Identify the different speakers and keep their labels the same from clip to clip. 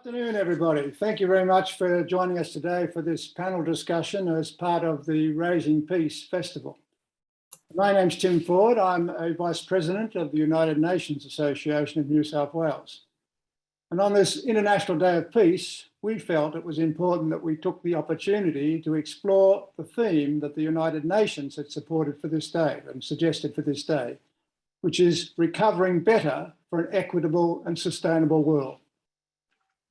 Speaker 1: Afternoon, everybody. Thank you very much for joining us today for this panel discussion as part of the Raising Peace Festival. My name's Tim Ford. I'm a Vice President of the United Nations Association of New South Wales. And on this International Day of Peace, we felt it was important that we took the opportunity to explore the theme that the United Nations had supported for this day and suggested for this day, which is recovering better for an equitable and sustainable world.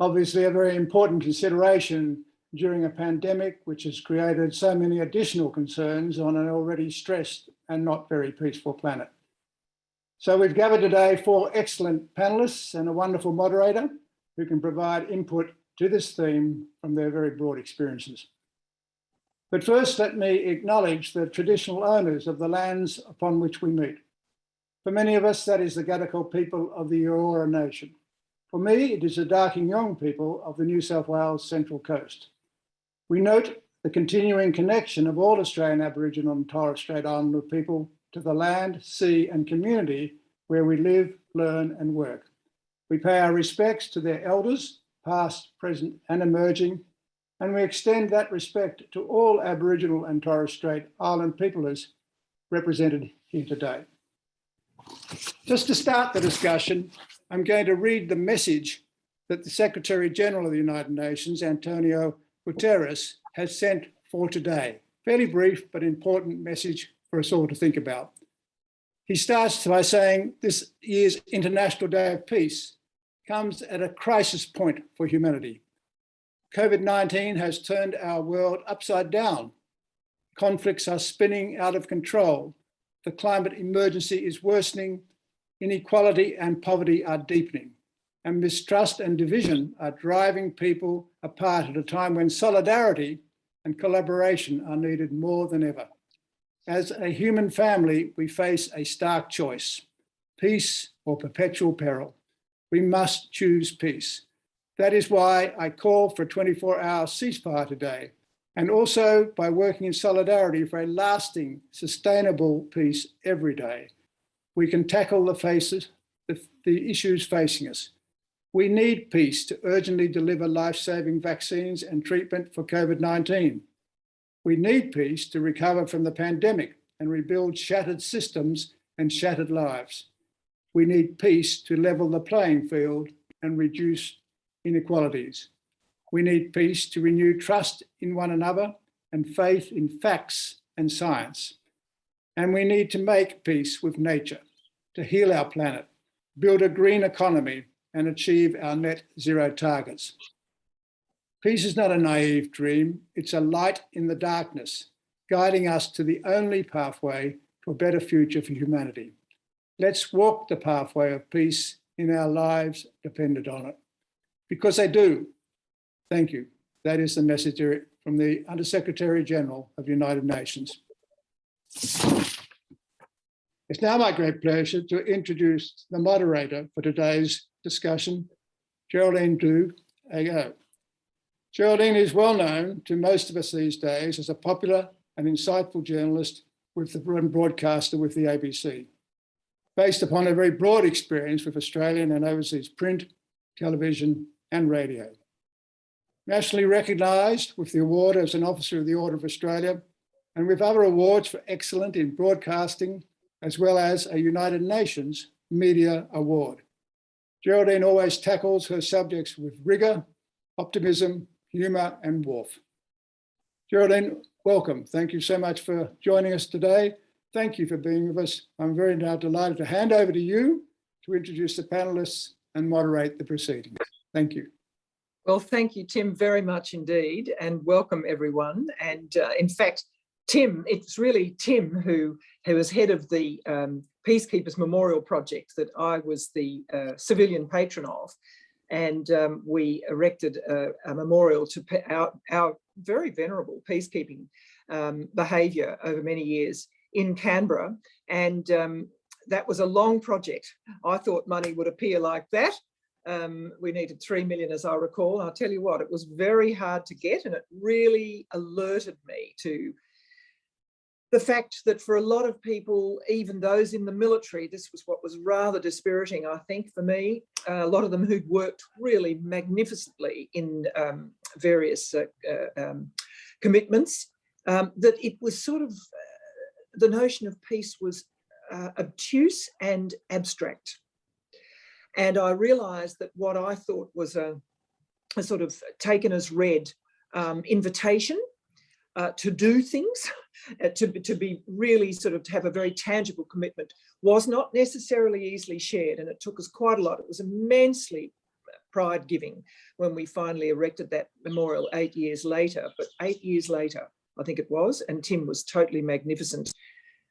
Speaker 1: Obviously, a very important consideration during a pandemic, which has created so many additional concerns on an already stressed and not very peaceful planet. So we've gathered today 4 excellent panelists and a wonderful moderator who can provide input to this theme from their very broad experiences. But first, let me acknowledge the traditional owners of the lands upon which we meet. For many of us, that is the Gadigal people of the Eora Nation. For me, it is the Darkinjung people of the New South Wales Central Coast. We note the continuing connection of all Australian Aboriginal and Torres Strait Islander people to the land, sea and community where we live, learn and work. We pay our respects to their elders, past, present and emerging, and we extend that respect to all Aboriginal and Torres Strait Island peoples represented here today. Just to start the discussion, I'm going to read the message that the Secretary General of the United Nations, Antonio Guterres, has sent for today. Fairly brief, but important message for us all to think about. He starts by saying this year's International Day of Peace comes at a crisis point for humanity. COVID-19 has turned our world upside down. Conflicts are spinning out of control. The climate emergency is worsening. Inequality and poverty are deepening, and mistrust and division are driving people apart at a time when solidarity and collaboration are needed more than ever. As a human family, we face a stark choice: peace or perpetual peril. We must choose peace. That is why I call for a 24-hour ceasefire today, and also by working in solidarity for a lasting, sustainable peace every day. We can tackle the issues facing us. We need peace to urgently deliver life-saving vaccines and treatment for COVID-19. We need peace to recover from the pandemic and rebuild shattered systems and shattered lives. We need peace to level the playing field and reduce inequalities. We need peace to renew trust in one another and faith in facts and science. And we need to make peace with nature, to heal our planet, build a green economy, and achieve our net zero targets. Peace is not a naive dream, it's a light in the darkness, guiding us to the only pathway to a better future for humanity. Let's walk the pathway of peace in our lives dependent on it. Because they do. Thank you. That is the message from the Under-Secretary General of the United Nations. It's now my great pleasure to introduce the moderator for today's discussion, Geraldine Doogue, AO. Geraldine is well known to most of us these days as a popular and insightful journalist and broadcaster with the ABC, based upon a very broad experience with Australian and overseas print, television and radio. Nationally recognised with the award as an Officer of the Order of Australia and with other awards for excellence in broadcasting, as well as a United Nations Media Award. Geraldine always tackles her subjects with rigour, optimism, humour and warmth. Geraldine, welcome. Thank you so much for joining us today. Thank you for being with us. I'm very now delighted to hand over to you to introduce the panellists and moderate the proceedings. Thank you.
Speaker 2: Well, thank you, Tim, very much indeed, and welcome everyone. And in fact, Tim, it's really Tim who was head of the Peacekeepers Memorial Project that I was the civilian patron of. And we erected a memorial to our very venerable peacekeeping behaviour over many years in Canberra. And that was a long project. I thought money would appear like that. We needed 3 million, as I recall. And I'll tell you what, it was very hard to get, and it really alerted me to the fact that for a lot of people, even those in the military, this was what was rather dispiriting, I think, for me, a lot of them who'd worked really magnificently in various commitments, that it was sort of, the notion of peace was obtuse and abstract. And I realised that what I thought was a sort of taken as read invitation to do things, to be really sort of to have a very tangible commitment, was not necessarily easily shared, and it took us quite a lot. It was immensely pride-giving when we finally erected that memorial 8 years later, but 8 years later, I think it was, and Tim was totally magnificent.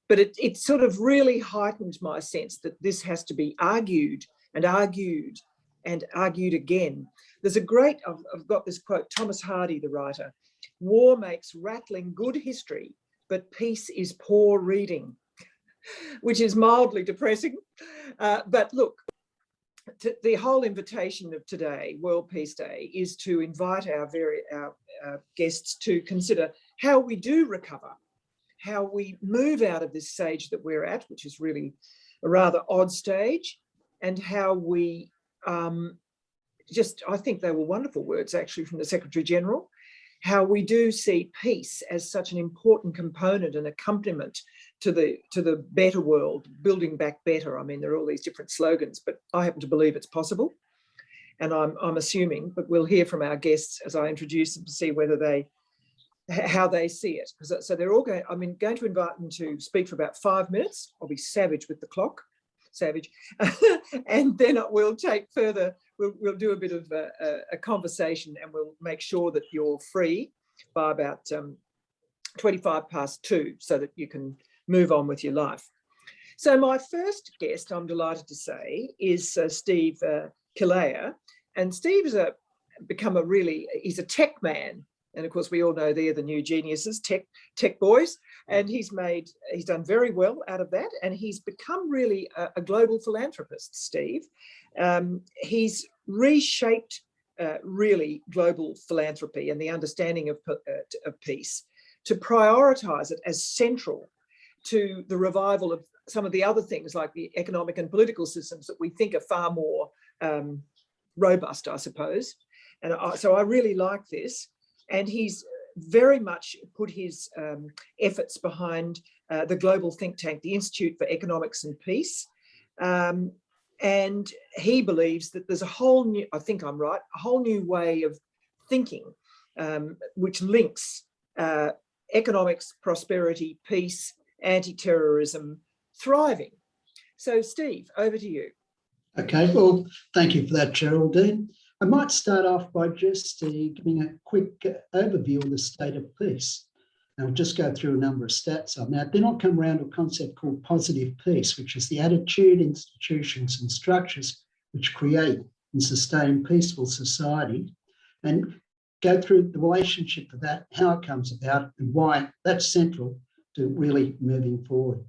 Speaker 2: But it sort of really heightened my sense that this has to be argued and argued and argued again. There's a great, I've got this quote, Thomas Hardy, the writer, "War makes rattling good history, but peace is poor reading," which is mildly depressing. But look, the whole invitation of today, World Peace Day, is to invite our guests to consider how we do recover, how we move out of this stage that we're at, which is really a rather odd stage, and how we I think they were wonderful words actually from the Secretary General, how we do see peace as such an important component and accompaniment to the better world, building back better. I mean, there are all these different slogans, but I happen to believe it's possible. And I'm assuming, but we'll hear from our guests as I introduce them to see how they see it. So they're all going, I'm going to invite them to speak for about 5 minutes. I'll be savage with the clock, savage. And then we'll take further, we'll do a bit of a conversation, and we'll make sure that you're free by about 2:25 so that you can move on with your life. So my first guest, I'm delighted to say, is Steve Killea. And Steve has he's a tech man. And of course, we all know they're the new geniuses, tech boys. And he's done very well out of that. And he's become really a global philanthropist, Steve. He's reshaped really global philanthropy and the understanding of peace to prioritise it as central to the revival of some of the other things like the economic and political systems that we think are far more robust, I suppose. And so I really like this. And he's very much put his efforts behind the global think tank, the Institute for Economics and Peace. And he believes that there's a whole new, I think I'm right, a whole new way of thinking, which links economics, prosperity, peace, anti-terrorism, thriving. So Steve, over to you.
Speaker 3: Okay, well, thank you for that, Geraldine. I might start off by just giving a quick overview of the state of peace. And I'll just go through a number of stats. Now, then I'll come around to a concept called positive peace, which is the attitude, institutions and structures which create and sustain peaceful society, and go through the relationship of that, how it comes about and why that's central to really moving forward.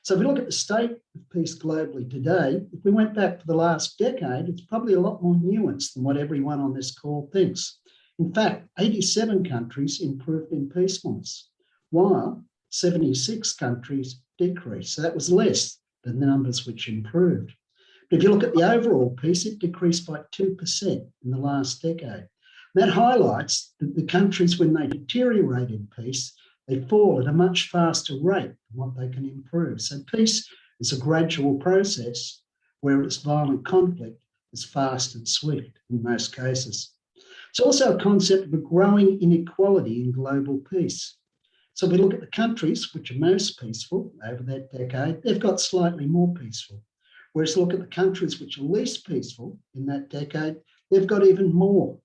Speaker 3: So if we look at the state of peace globally today, if we went back to the last decade, it's probably a lot more nuanced than what everyone on this call thinks. In fact, 87 countries improved in peacefulness, while 76 countries decreased. So that was less than the numbers which improved. But if you look at the overall peace, it decreased by 2% in the last decade. That highlights that the countries, when they deteriorate in peace, they fall at a much faster rate than what they can improve. So peace is a gradual process, whereas violent conflict is fast and swift in most cases. It's also a concept of a growing inequality in global peace. So we look at the countries which are most peaceful over that decade, they've got slightly more peaceful. Whereas look at the countries which are least peaceful in that decade, they've got even more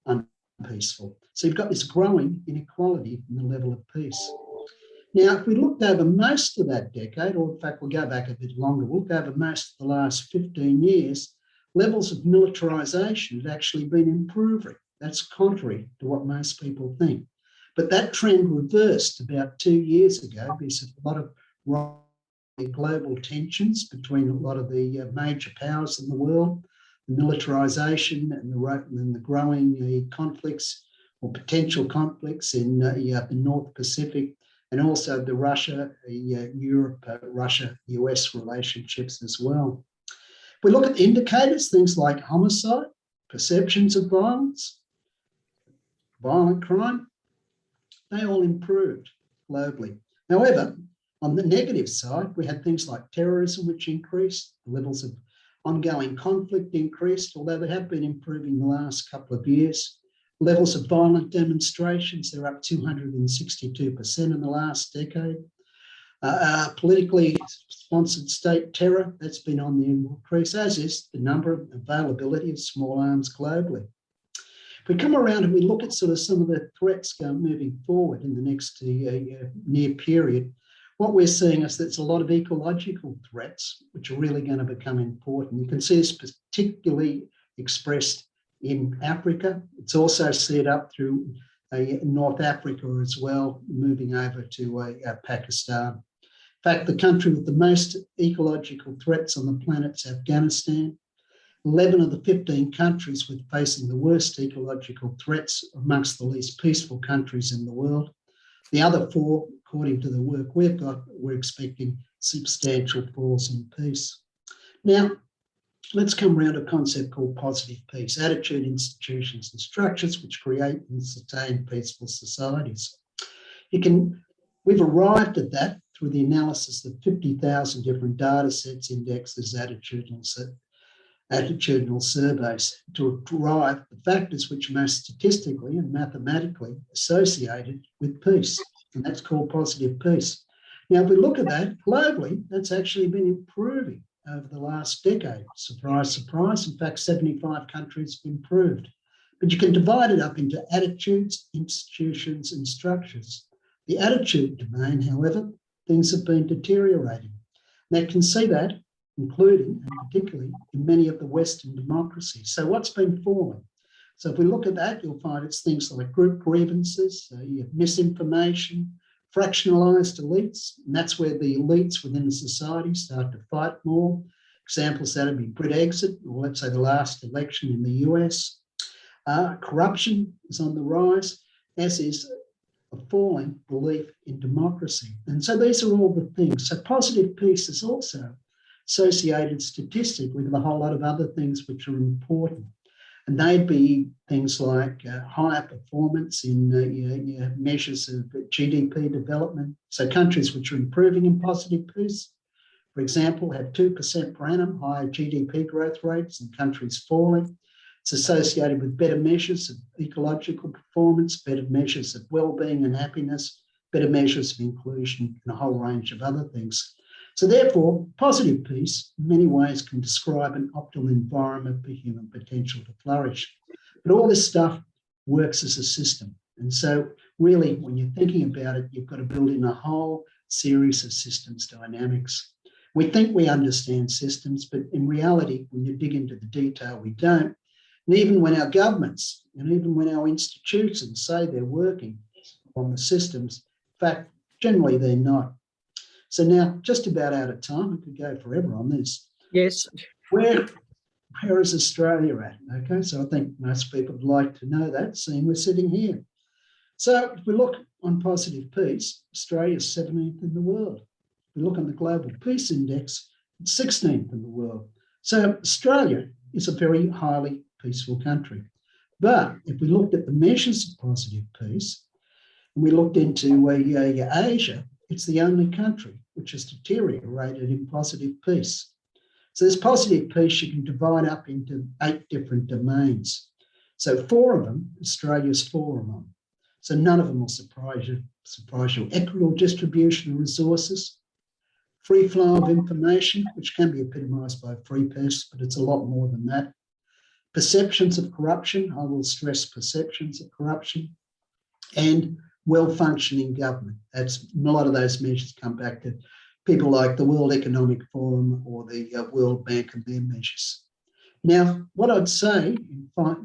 Speaker 3: unpeaceful. So you've got this growing inequality in the level of peace. Now, if we looked over most of that decade, or in fact, we'll go back a bit longer, we'll look over most of the last 15 years, levels of militarisation have actually been improving. That's contrary to what most people think. But that trend reversed about 2 years ago because of a lot of global tensions between a lot of the major powers in the world, the militarisation and the growing conflicts or potential conflicts in the North Pacific and also the Russia-US relationships as well. If we look at the indicators, things like homicide, perceptions of violence, violent crime, they all improved globally. However, on the negative side, we had things like terrorism, which increased, the levels of ongoing conflict increased, although they have been improving the last couple of years. Levels of violent demonstrations, they're up 262% in the last decade. Politically sponsored state terror, that's been on the increase, as is the number of availability of small arms globally. If we come around and we look at sort of some of the threats moving forward in the next near period, what we're seeing is that there's a lot of ecological threats which are really going to become important. You can see this particularly expressed in Africa. It's also set up through North Africa as well, moving over to Pakistan. In fact, the country with the most ecological threats on the planet is Afghanistan. 11 of the 15 countries with facing the worst ecological threats amongst the least peaceful countries in the world. The other 4, according to the work we've got, we're expecting substantial falls in peace. Now, let's come around to a concept called positive peace, attitude, institutions and structures which create and sustain peaceful societies. We've arrived at that through the analysis of 50,000 different data sets, indexes, attitudinal surveys to derive the factors which are most statistically and mathematically associated with peace, and that's called positive peace. Now, if we look at that globally, that's actually been improving over the last decade. Surprise, surprise. In fact, 75 countries have improved. But you can divide it up into attitudes, institutions, and structures. The attitude domain, however, things have been deteriorating. Now, you can see that, including and particularly in many of the Western democracies. So what's been falling? So if we look at that, you'll find it's things like group grievances, you have misinformation, fractionalised elites, and that's where the elites within a society start to fight more. Examples that would be Brexit, or let's say the last election in the US. Corruption is on the rise, as is a falling belief in democracy. And so these are all the things. So positive peace is also associated statistically with a whole lot of other things which are important. And they'd be things like higher performance in measures of GDP development. So countries which are improving in positive peace, for example, have 2% per annum higher GDP growth rates than countries falling. It's associated with better measures of ecological performance, better measures of well-being and happiness, better measures of inclusion, and a whole range of other things. So therefore, positive peace in many ways can describe an optimal environment for human potential to flourish. But all this stuff works as a system. And so really, when you're thinking about it, you've got to build in a whole series of systems dynamics. We think we understand systems, but in reality, when you dig into the detail, we don't. And even when our governments and even when our institutions say they're working on the systems, in fact, generally they're not. So now, just about out of time, we could go forever on this.
Speaker 2: Yes.
Speaker 3: Where is Australia at? Okay, so I think most people would like to know that, seeing we're sitting here. So if we look on positive peace, Australia is 17th in the world. If we look on the Global Peace Index, it's 16th in the world. So Australia is a very highly peaceful country. But if we looked at the measures of positive peace, and we looked into Asia, it's the only country which has deteriorated in positive peace. So this positive peace you can divide up into 8 different domains. So 4 of them, Australia's 4 of them. So none of them will surprise you. Equitable distribution of resources, free flow of information, which can be epitomised by free peace, but it's a lot more than that. Perceptions of corruption, I will stress perceptions of corruption, and well-functioning government. That's a lot of those measures come back to people like the World Economic Forum or the World Bank and their measures. Now, what I'd say,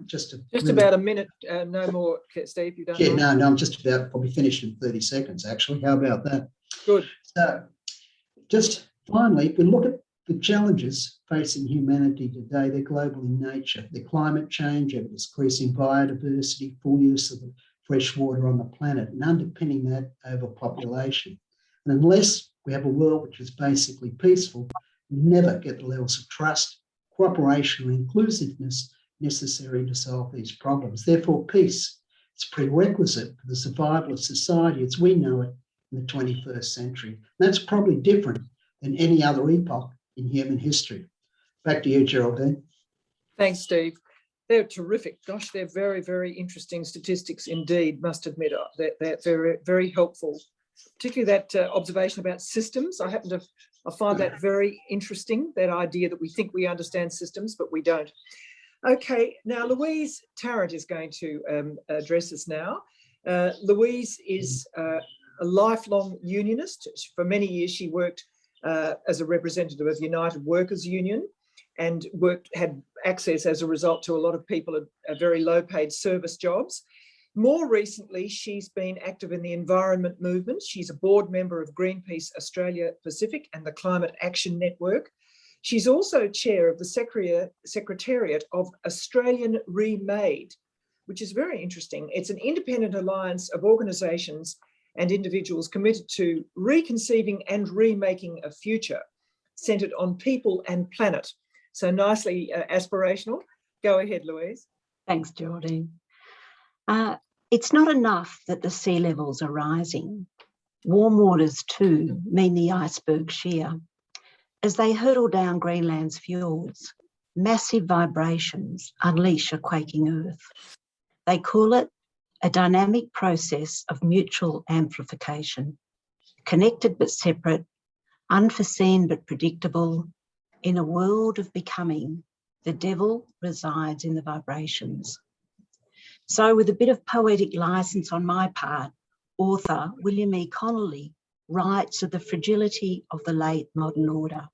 Speaker 3: just
Speaker 2: about a minute, no more, Steve. You don't.
Speaker 3: Yeah, no, I'm just about probably finished in 30 seconds. Actually, how about that?
Speaker 2: Good.
Speaker 3: So, just finally, if we look at the challenges facing humanity today, they're global in nature. They're climate change, ever-decreasing biodiversity, full use of the fresh water on the planet and underpinning that overpopulation. And unless we have a world which is basically peaceful, we never get the levels of trust, cooperation and inclusiveness necessary to solve these problems. Therefore, peace is a prerequisite for the survival of society as we know it in the 21st century. That's probably different than any other epoch in human history. Back to you, Geraldine.
Speaker 2: Thanks, Steve. They're terrific. Gosh, they're very, very interesting statistics indeed, must admit. They're very, very helpful, particularly that observation about systems. I find that very interesting, that idea that we think we understand systems, but we don't. Okay, now Louise Tarrant is going to address us now. Louise is a lifelong unionist. For many years, she worked as a representative of United Workers Union and had access as a result to a lot of people at very low paid service jobs. More recently, she's been active in the environment movement. She's a board member of Greenpeace Australia Pacific and the Climate Action Network. She's also chair of the Secretariat of Australian reMADE, which is very interesting. It's an independent alliance of organisations and individuals committed to reconceiving and remaking a future centred on people and planet. So nicely aspirational. Go ahead, Louise.
Speaker 4: Thanks, Geraldine. It's not enough that the sea levels are rising. Warm waters too mean the icebergs shear. As they hurtle down Greenland's fjords, massive vibrations unleash a quaking earth. They call it a dynamic process of mutual amplification, connected but separate, unforeseen but predictable. In a world of becoming, the devil resides in the vibrations. So with a bit of poetic license on my part, author William E. Connolly writes of the fragility of the late modern order.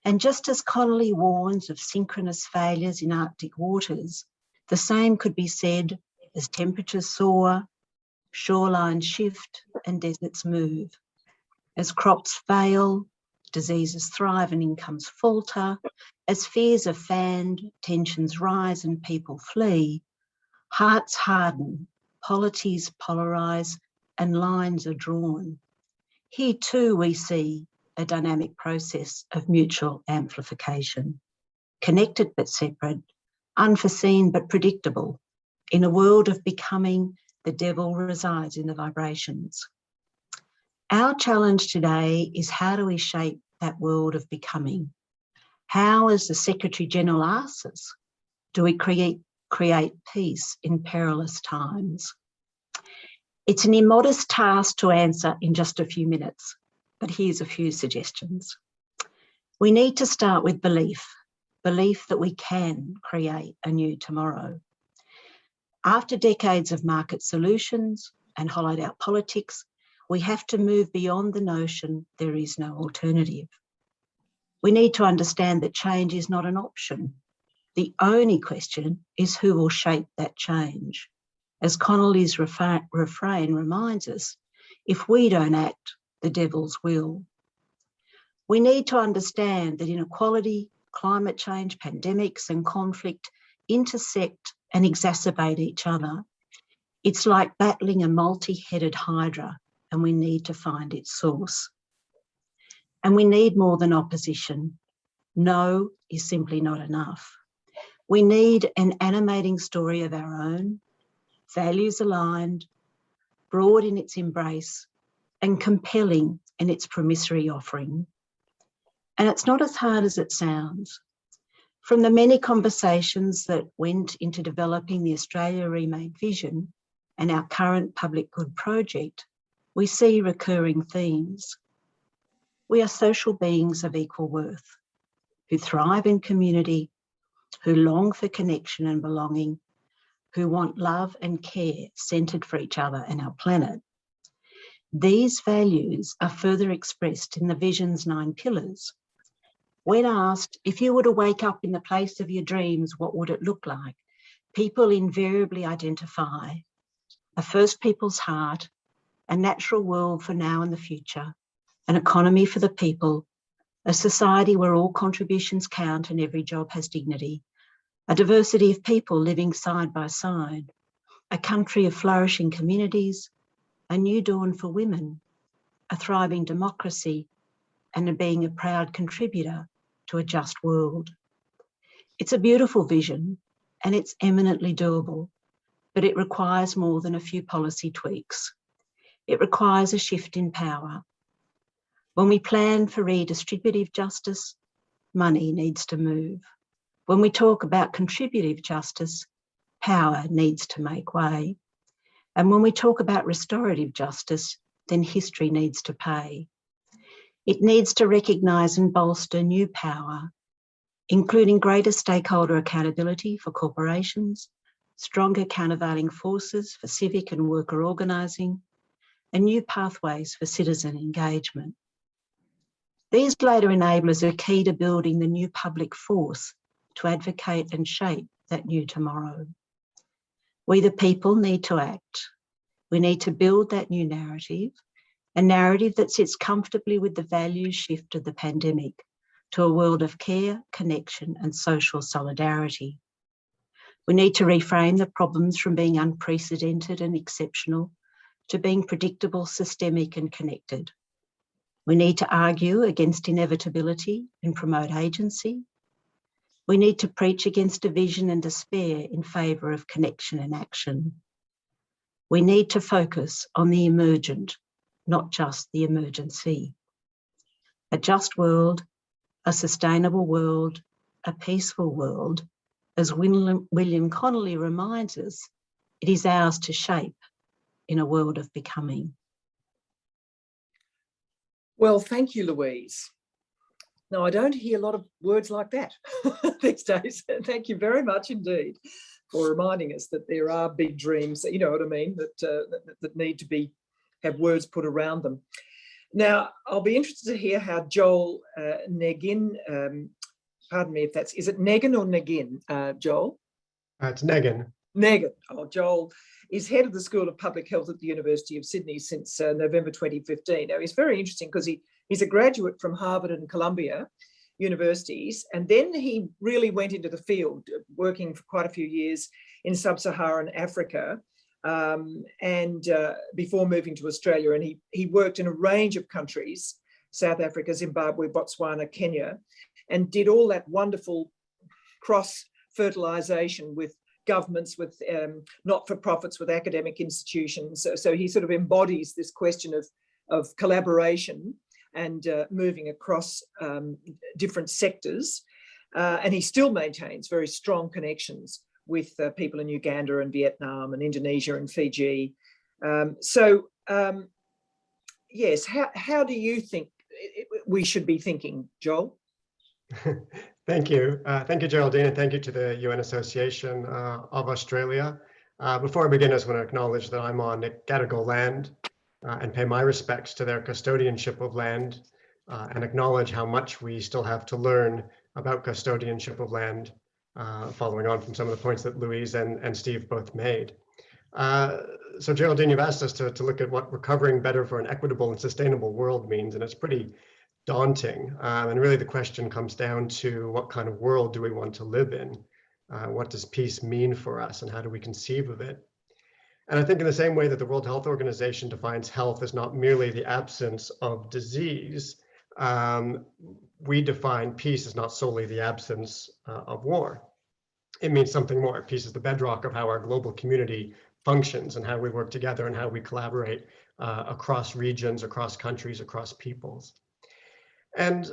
Speaker 4: And just as Connolly warns of synchronous failures in Arctic waters, the same could be said as temperatures soar, shorelines shift and deserts move. As crops fail, diseases thrive and incomes falter, as fears are fanned, tensions rise and people flee, hearts harden, polities polarise and lines are drawn. Here too we see a dynamic process of mutual amplification, connected but separate, unforeseen but predictable. In a world of becoming, the devil resides in the vibrations. Our challenge today is how do we shape that world of becoming? How, as the Secretary-General asks us, do we create peace in perilous times? It's an immodest task to answer in just a few minutes, but here's a few suggestions. We need to start with belief that we can create a new tomorrow. After decades of market solutions and hollowed out politics, we have to move beyond the notion there is no alternative. We need to understand that change is not an option. The only question is who will shape that change. As Connolly's refrain reminds us, if we don't act, the devils will. We need to understand that inequality, climate change, pandemics and conflict intersect and exacerbate each other. It's like battling a multi-headed hydra, and we need to find its source. And we need more than opposition. No is simply not enough. We need an animating story of our own, values aligned, broad in its embrace, and compelling in its promissory offering. And it's not as hard as it sounds. From the many conversations that went into developing the Australia reMADE vision and our current public good project, we see recurring themes. We are social beings of equal worth, who thrive in community, who long for connection and belonging, who want love and care centred for each other and our planet. These values are further expressed in the vision's 9 pillars. When asked, if you were to wake up in the place of your dreams, what would it look like? People invariably identify a first people's heart, a natural world for now and the future, an economy for the people, a society where all contributions count and every job has dignity, a diversity of people living side by side, a country of flourishing communities, a new dawn for women, a thriving democracy, and being a proud contributor to a just world. It's a beautiful vision and it's eminently doable, but it requires more than a few policy tweaks. It requires a shift in power. When we plan for redistributive justice, money needs to move. When we talk about contributive justice, power needs to make way. And when we talk about restorative justice, then history needs to pay. It needs to recognise and bolster new power, including greater stakeholder accountability for corporations, stronger countervailing forces for civic and worker organising, and new pathways for citizen engagement. These later enablers are key to building the new public force to advocate and shape that new tomorrow. We the people need to act. We need to build that new narrative, a narrative that sits comfortably with the value shift of the pandemic to a world of care, connection and social solidarity. We need to reframe the problems from being unprecedented and exceptional to being predictable, systemic and connected. We need to argue against inevitability and promote agency. We need to preach against division and despair in favour of connection and action. We need to focus on the emergent, not just the emergency. A just world, a sustainable world, a peaceful world, as William Connolly reminds us, it is ours to shape in a world of becoming.
Speaker 2: Well, thank you, Louise. Now, I don't hear a lot of words like that these days. Thank you very much indeed for reminding us that there are big dreams, you know what I mean, that need to have words put around them. Now, I'll be interested to hear how Joel Negin, pardon me if that's, is it Negin or Negin, Joel?
Speaker 5: It's Negin.
Speaker 2: Negin. Oh, Joel is head of the School of Public Health at the University of Sydney since November 2015. Now, he's very interesting because he's a graduate from Harvard and Columbia universities, and then he really went into the field, working for quite a few years in sub-Saharan Africa, and before moving to Australia. And he worked in a range of countries, South Africa, Zimbabwe, Botswana, Kenya, and did all that wonderful cross-fertilisation with governments, with not-for-profits, with academic institutions. So he sort of embodies this question of collaboration and moving across different sectors. And he still maintains very strong connections with people in Uganda and Vietnam and Indonesia and Fiji. Yes, how do you think we should be thinking, Joel?
Speaker 5: Thank you. Thank you, Geraldine, and thank you to the UN Association of Australia. Before I begin, I just want to acknowledge that I'm on Gadigal land and pay my respects to their custodianship of land and acknowledge how much we still have to learn about custodianship of land, following on from some of the points that Louise and Steve both made. So Geraldine, you've asked us to look at what recovering better for an equitable and sustainable world means, and it's pretty daunting. And really the question comes down to what kind of world do we want to live in? What does peace mean for us and how do we conceive of it? And I think in the same way that the World Health Organization defines health as not merely the absence of disease, we define peace as not solely the absence of war. It means something more. Peace is the bedrock of how our global community functions and how we work together and how we collaborate across regions, across countries, across peoples. And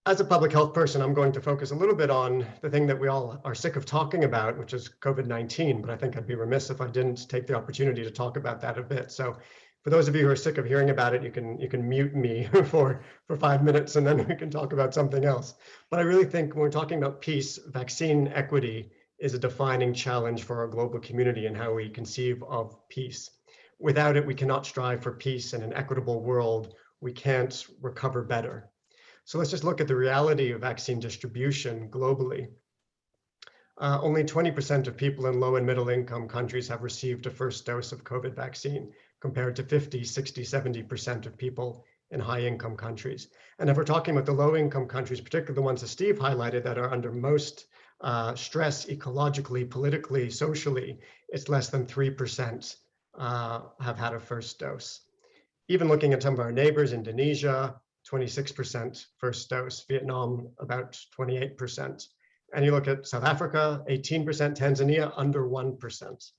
Speaker 5: as a public health person, I'm going to focus a little bit on the thing that we all are sick of talking about, which is COVID-19, but I think I'd be remiss if I didn't take the opportunity to talk about that a bit. So for those of you who are sick of hearing about it, you can mute me for 5 minutes and then we can talk about something else. But I really think when we're talking about peace, vaccine equity is a defining challenge for our global community and how we conceive of peace. Without it, we cannot strive for peace in an equitable world. We can't recover better. So let's just look at the reality of vaccine distribution globally. Only 20% of people in low and middle income countries have received a first dose of COVID vaccine, compared to 50, 60, 70% of people in high income countries. And if we're talking about the low income countries, particularly the ones that Steve highlighted that are under most stress ecologically, politically, socially, it's less than 3% have had a first dose. Even looking at some of our neighbors, Indonesia, 26% first dose, Vietnam, about 28%. And you look at South Africa, 18%, Tanzania, under 1%.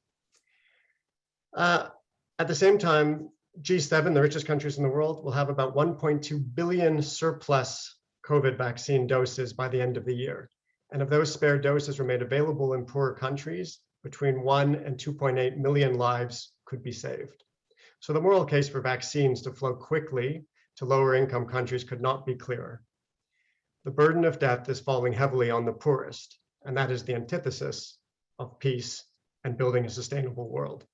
Speaker 5: At the same time, G7, the richest countries in the world, will have about 1.2 billion surplus COVID vaccine doses by the end of the year. And if those spare doses were made available in poorer countries, between 1 and 2.8 million lives could be saved. So the moral case for vaccines to flow quickly to lower income countries could not be clearer. The burden of death is falling heavily on the poorest, and that is the antithesis of peace and building a sustainable world.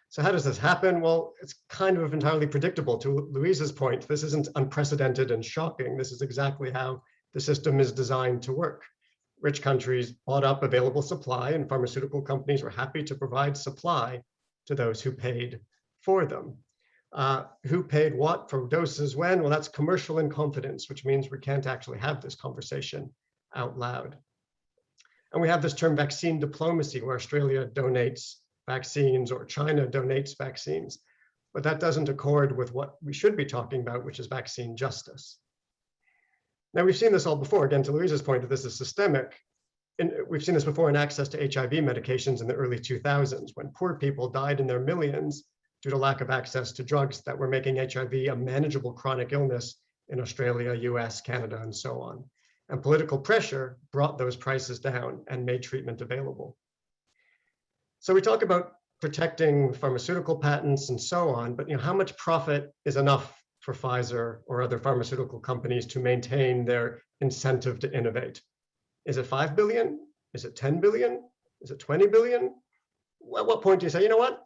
Speaker 5: So how does this happen? Well, it's kind of entirely predictable. To Louise's point, this isn't unprecedented and shocking. This is exactly how the system is designed to work. Rich countries bought up available supply, and pharmaceutical companies were happy to provide supply to those who paid for them. Who paid what for doses when? Well, that's commercial in confidence, which means we can't actually have this conversation out loud. And we have this term vaccine diplomacy, where Australia donates vaccines or China donates vaccines, but that doesn't accord with what we should be talking about, which is vaccine justice. Now, we've seen this all before. Again, to Louise's point that this is systemic, and we've seen this before in access to HIV medications in the early 2000s, when poor people died in their millions due to lack of access to drugs that were making HIV a manageable chronic illness in Australia, US, Canada, and so on. And political pressure brought those prices down and made treatment available. So we talk about protecting pharmaceutical patents and so on, but how much profit is enough for Pfizer or other pharmaceutical companies to maintain their incentive to innovate? Is it 5 billion? Is it 10 billion? Is it 20 billion? At what point do you say, you know what?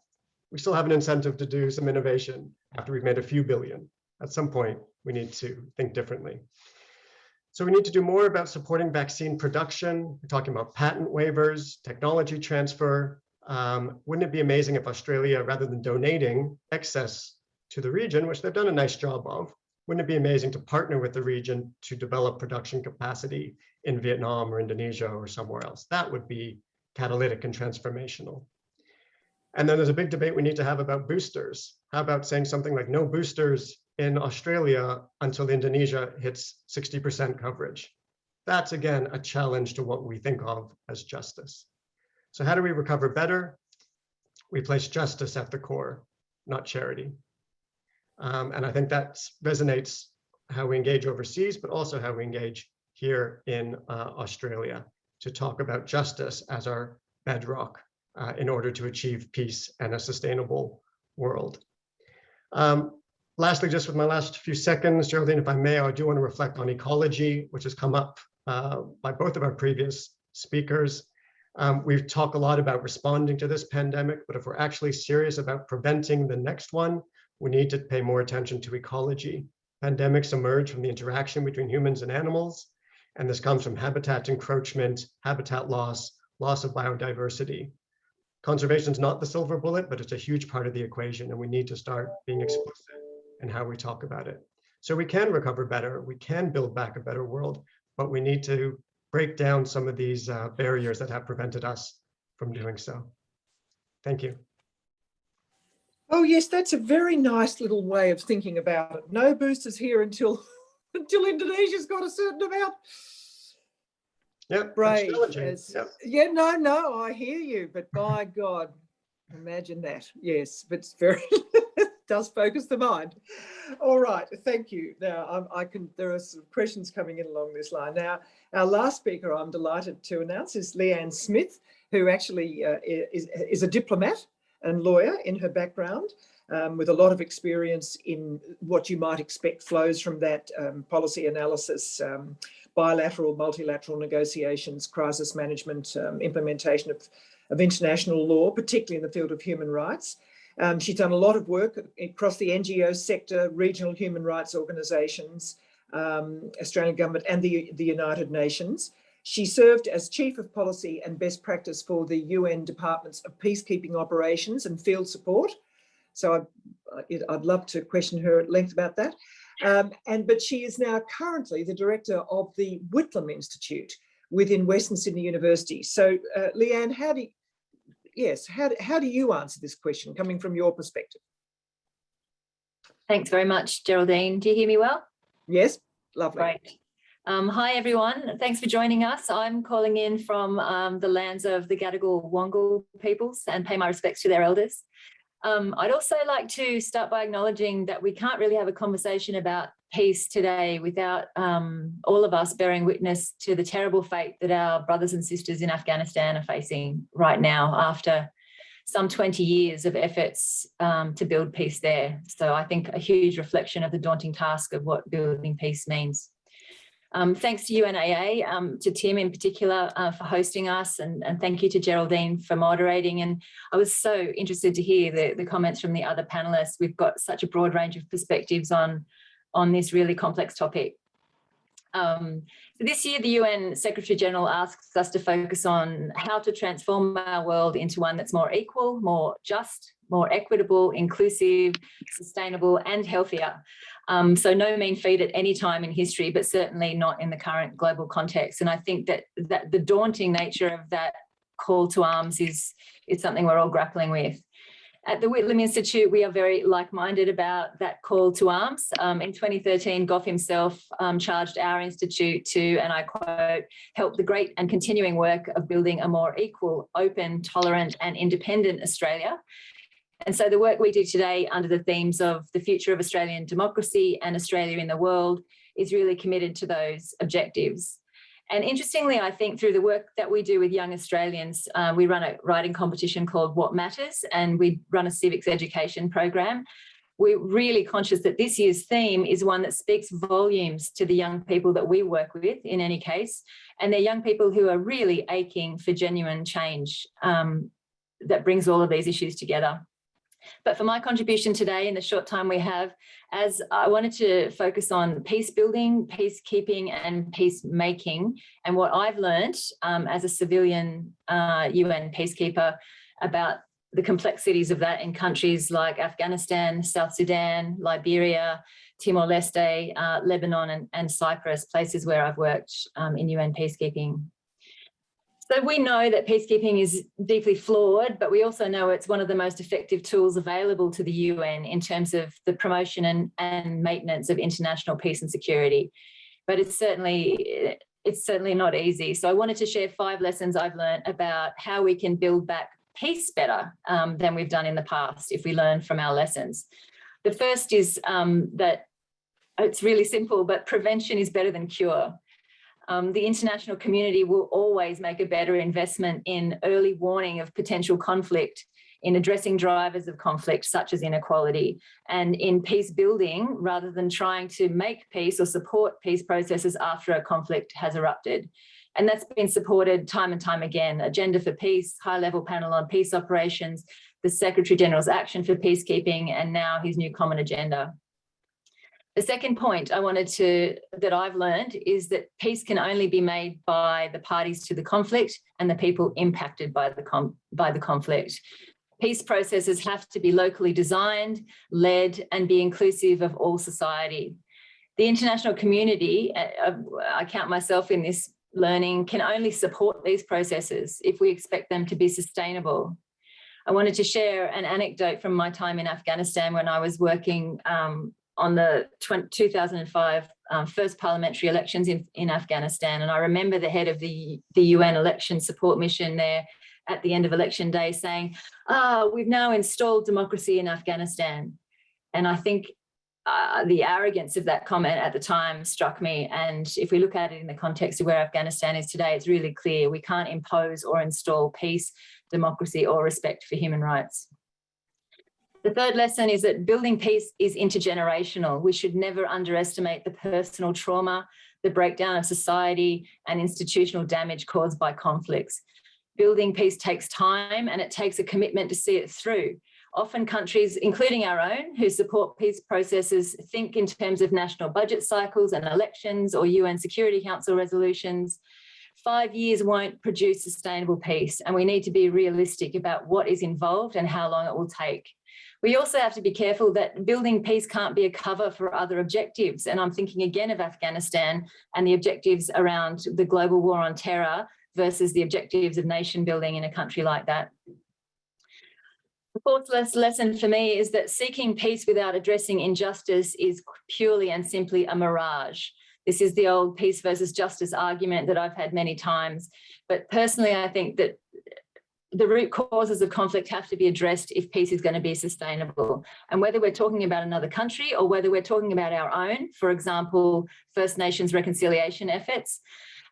Speaker 5: We still have an incentive to do some innovation after we've made a few billion. At some point, we need to think differently. So we need to do more about supporting vaccine production. We're talking about patent waivers, technology transfer. Wouldn't it be amazing if Australia, rather than donating excess to the region, which they've done a nice job of, wouldn't it be amazing to partner with the region to develop production capacity in Vietnam or Indonesia or somewhere else? That would be catalytic and transformational. And then there's a big debate we need to have about boosters. How about saying something like no boosters in Australia until Indonesia hits 60% coverage? That's, again, a challenge to what we think of as justice. So how do we recover better? We place justice at the core, not charity. And I think that resonates how we engage overseas, but also how we engage here in Australia to talk about justice as our bedrock in order to achieve peace and a sustainable world. Lastly, just with my last few seconds, Geraldine, if I may, I do want to reflect on ecology, which has come up by both of our previous speakers. We've talked a lot about responding to this pandemic, but if we're actually serious about preventing the next one, we need to pay more attention to ecology. Pandemics emerge from the interaction between humans and animals, and this comes from habitat encroachment, habitat loss, loss of biodiversity. Conservation is not the silver bullet, but it's a huge part of the equation, and we need to start being explicit in how we talk about it. So we can recover better, we can build back a better world, but we need to break down some of these barriers that have prevented us from doing so. Thank you.
Speaker 2: Oh yes, that's a very nice little way of thinking about it. No boosters here until Indonesia's got a certain amount.
Speaker 5: Yep,
Speaker 2: brave.
Speaker 5: Yep.
Speaker 2: Yeah, no, I hear you, but by God, imagine that. Yes, but it's very does focus the mind. All right, thank you. Now there are some questions coming in along this line. Now, our last speaker, I'm delighted to announce, is Leanne Smith, who actually is a diplomat and lawyer in her background, with a lot of experience in what you might expect flows from that policy analysis, bilateral, multilateral negotiations, crisis management, implementation of international law, particularly in the field of human rights. She's done a lot of work across the NGO sector, regional human rights organisations, Australian government and the United Nations. She served as Chief of Policy and Best Practice for the UN Departments of Peacekeeping Operations and Field Support. So I'd love to question her at length about that. But she is now currently the director of the Whitlam Institute, within Western Sydney University. So, Leanne, how do you answer this question coming from your perspective?
Speaker 6: Thanks very much, Geraldine. Do you hear me well?
Speaker 2: Yes, lovely.
Speaker 6: Great. Hi, everyone. Thanks for joining us. I'm calling in from the lands of the Gadigal Wangal peoples and pay my respects to their elders. I'd also like to start by acknowledging that we can't really have a conversation about peace today without all of us bearing witness to the terrible fate that our brothers and sisters in Afghanistan are facing right now after some 20 years of efforts to build peace there. So I think a huge reflection of the daunting task of what building peace means. Thanks to UNAA, to Tim in particular for hosting us, and thank you to Geraldine for moderating. And I was so interested to hear the comments from the other panelists. We've got such a broad range of perspectives on this really complex topic. So this year, the UN Secretary General asks us to focus on how to transform our world into one that's more equal, more just, more equitable, inclusive, sustainable, and healthier. So no mean feat at any time in history, but certainly not in the current global context. And I think that the daunting nature of that call to arms is something we're all grappling with. At the Whitlam Institute, we are very like-minded about that call to arms. In 2013, Gough himself charged our institute to, and I quote, help the great and continuing work of building a more equal, open, tolerant and independent Australia. And so the work we do today under the themes of the future of Australian democracy and Australia in the world is really committed to those objectives. And interestingly, I think through the work that we do with young Australians, we run a writing competition called What Matters, and we run a civics education program. We're really conscious that this year's theme is one that speaks volumes to the young people that we work with in any case, and they're young people who are really aching for genuine change that brings all of these issues together. But for my contribution today in the short time we have, as I wanted to focus on peace building, peacekeeping and peacemaking, and what I've learned as a civilian UN peacekeeper about the complexities of that in countries like Afghanistan, South Sudan, Liberia, Timor-Leste, Lebanon and Cyprus, places where I've worked in UN peacekeeping. So we know that peacekeeping is deeply flawed, but we also know it's one of the most effective tools available to the UN in terms of the promotion and maintenance of international peace and security. But it's certainly not easy. So I wanted to share 5 lessons I've learned about how we can build back peace better than we've done in the past if we learn from our lessons. The first is that it's really simple, but prevention is better than cure. The international community will always make a better investment in early warning of potential conflict, in addressing drivers of conflict, such as inequality, and in peace building, rather than trying to make peace or support peace processes after a conflict has erupted. And that's been supported time and time again. Agenda for Peace, High-Level Panel on Peace Operations, the Secretary General's Action for Peacekeeping, and now his new Common Agenda. The second point that I've learned is that peace can only be made by the parties to the conflict and the people impacted by the conflict. Peace processes have to be locally designed, led, and be inclusive of all society. The international community, I count myself in this learning, can only support these processes if we expect them to be sustainable. I wanted to share an anecdote from my time in Afghanistan when I was working on the 2005 first parliamentary elections in Afghanistan. And I remember the head of the UN election support mission there at the end of election day saying, we've now installed democracy in Afghanistan. And I think the arrogance of that comment at the time struck me. And if we look at it in the context of where Afghanistan is today, it's really clear we can't impose or install peace, democracy, or respect for human rights. The third lesson is that building peace is intergenerational. We should never underestimate the personal trauma, the breakdown of society, and institutional damage caused by conflicts. Building peace takes time, and it takes a commitment to see it through. Often countries, including our own, who support peace processes, think in terms of national budget cycles and elections or UN Security Council resolutions. 5 years won't produce sustainable peace, and we need to be realistic about what is involved and how long it will take. We also have to be careful that building peace can't be a cover for other objectives. And I'm thinking again of Afghanistan and the objectives around the global war on terror versus the objectives of nation building in a country like that. The fourth lesson for me is that seeking peace without addressing injustice is purely and simply a mirage. This is the old peace versus justice argument that I've had many times. But personally, I think that the root causes of conflict have to be addressed if peace is going to be sustainable. And whether we're talking about another country or whether we're talking about our own, for example, First Nations reconciliation efforts,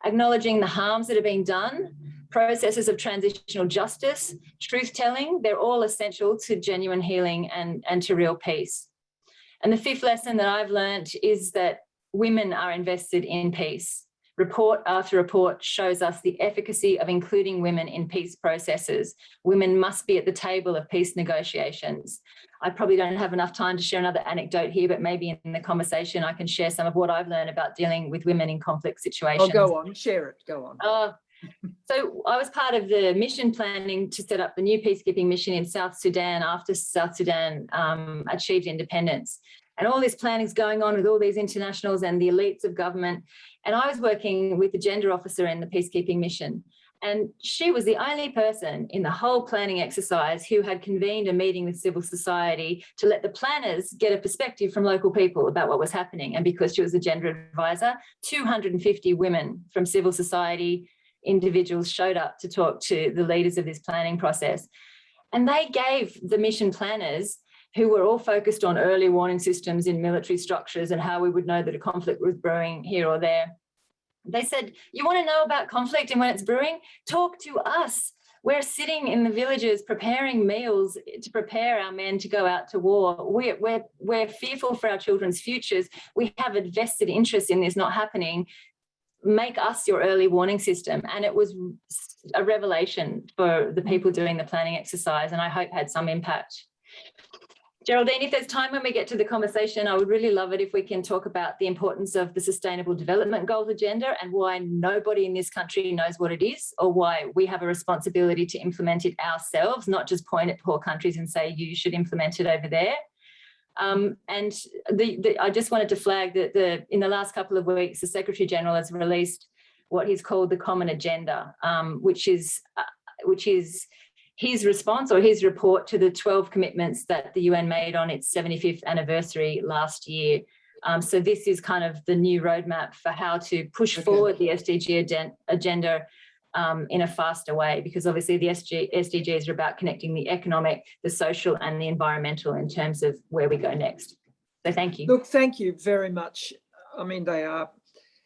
Speaker 6: acknowledging the harms that are being done, processes of transitional justice, truth-telling, they're all essential to genuine healing and to real peace. And the fifth lesson that I've learned is that women are invested in peace. Report after report shows us the efficacy of including women in peace processes. Women must be at the table of peace negotiations. I probably don't have enough time to share another anecdote here, but maybe in the conversation I can share some of what I've learned about dealing with women in conflict situations.
Speaker 2: Oh, go on, share it, go on.
Speaker 6: So I was part of the mission planning to set up the new peacekeeping mission in South Sudan after South Sudan achieved independence. And all this planning is going on with all these internationals and the elites of government. And I was working with the gender officer in the peacekeeping mission. And she was the only person in the whole planning exercise who had convened a meeting with civil society to let the planners get a perspective from local people about what was happening. And because she was a gender advisor, 250 women from civil society individuals showed up to talk to the leaders of this planning process. And they gave the mission planners, who were all focused on early warning systems in military structures and how we would know that a conflict was brewing here or there. They said, you want to know about conflict and when it's brewing? Talk to us. We're sitting in the villages preparing meals to prepare our men to go out to war. We're fearful for our children's futures. We have a vested interest in this not happening. Make us your early warning system. And it was a revelation for the people doing the planning exercise, and I hope had some impact. Geraldine, if there's time when we get to the conversation, I would really love it if we can talk about the importance of the Sustainable Development Goals agenda and why nobody in this country knows what it is, or why we have a responsibility to implement it ourselves, not just point at poor countries and say, you should implement it over there. I just wanted to flag that in the last couple of weeks, the Secretary General has released what he's called the Common Agenda, which is his response or his report to the 12 commitments that the UN made on its 75th anniversary last year. So this is kind of the new roadmap for how to push forward the SDG agenda in a faster way, because obviously the SDGs are about connecting the economic, the social and the environmental in terms of where we go next. So thank you.
Speaker 2: Look, thank you very much. I mean, they are,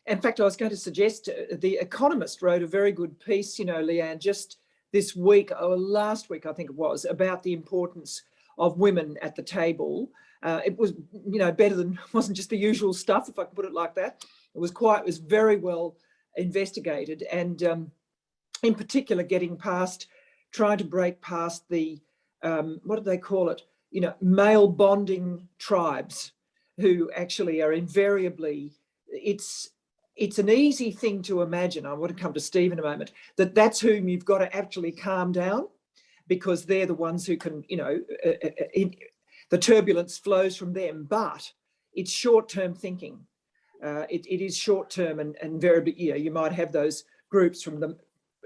Speaker 2: in fact, I was going to suggest The Economist wrote a very good piece, you know, Leanne, just this week or last week, I think it was, about the importance of women at the table. It was, you know, better than, wasn't just the usual stuff, if I can put it like that. It was very well investigated, and in particular, trying to break past the, what do they call it? You know, male bonding tribes, who actually are invariably, it's an easy thing to imagine. I want to come to Steve in a moment, that's whom you've got to actually calm down, because they're the ones who can, you know, the turbulence flows from them, but it's short-term thinking. It is short-term and very, you know, you might have those groups from the,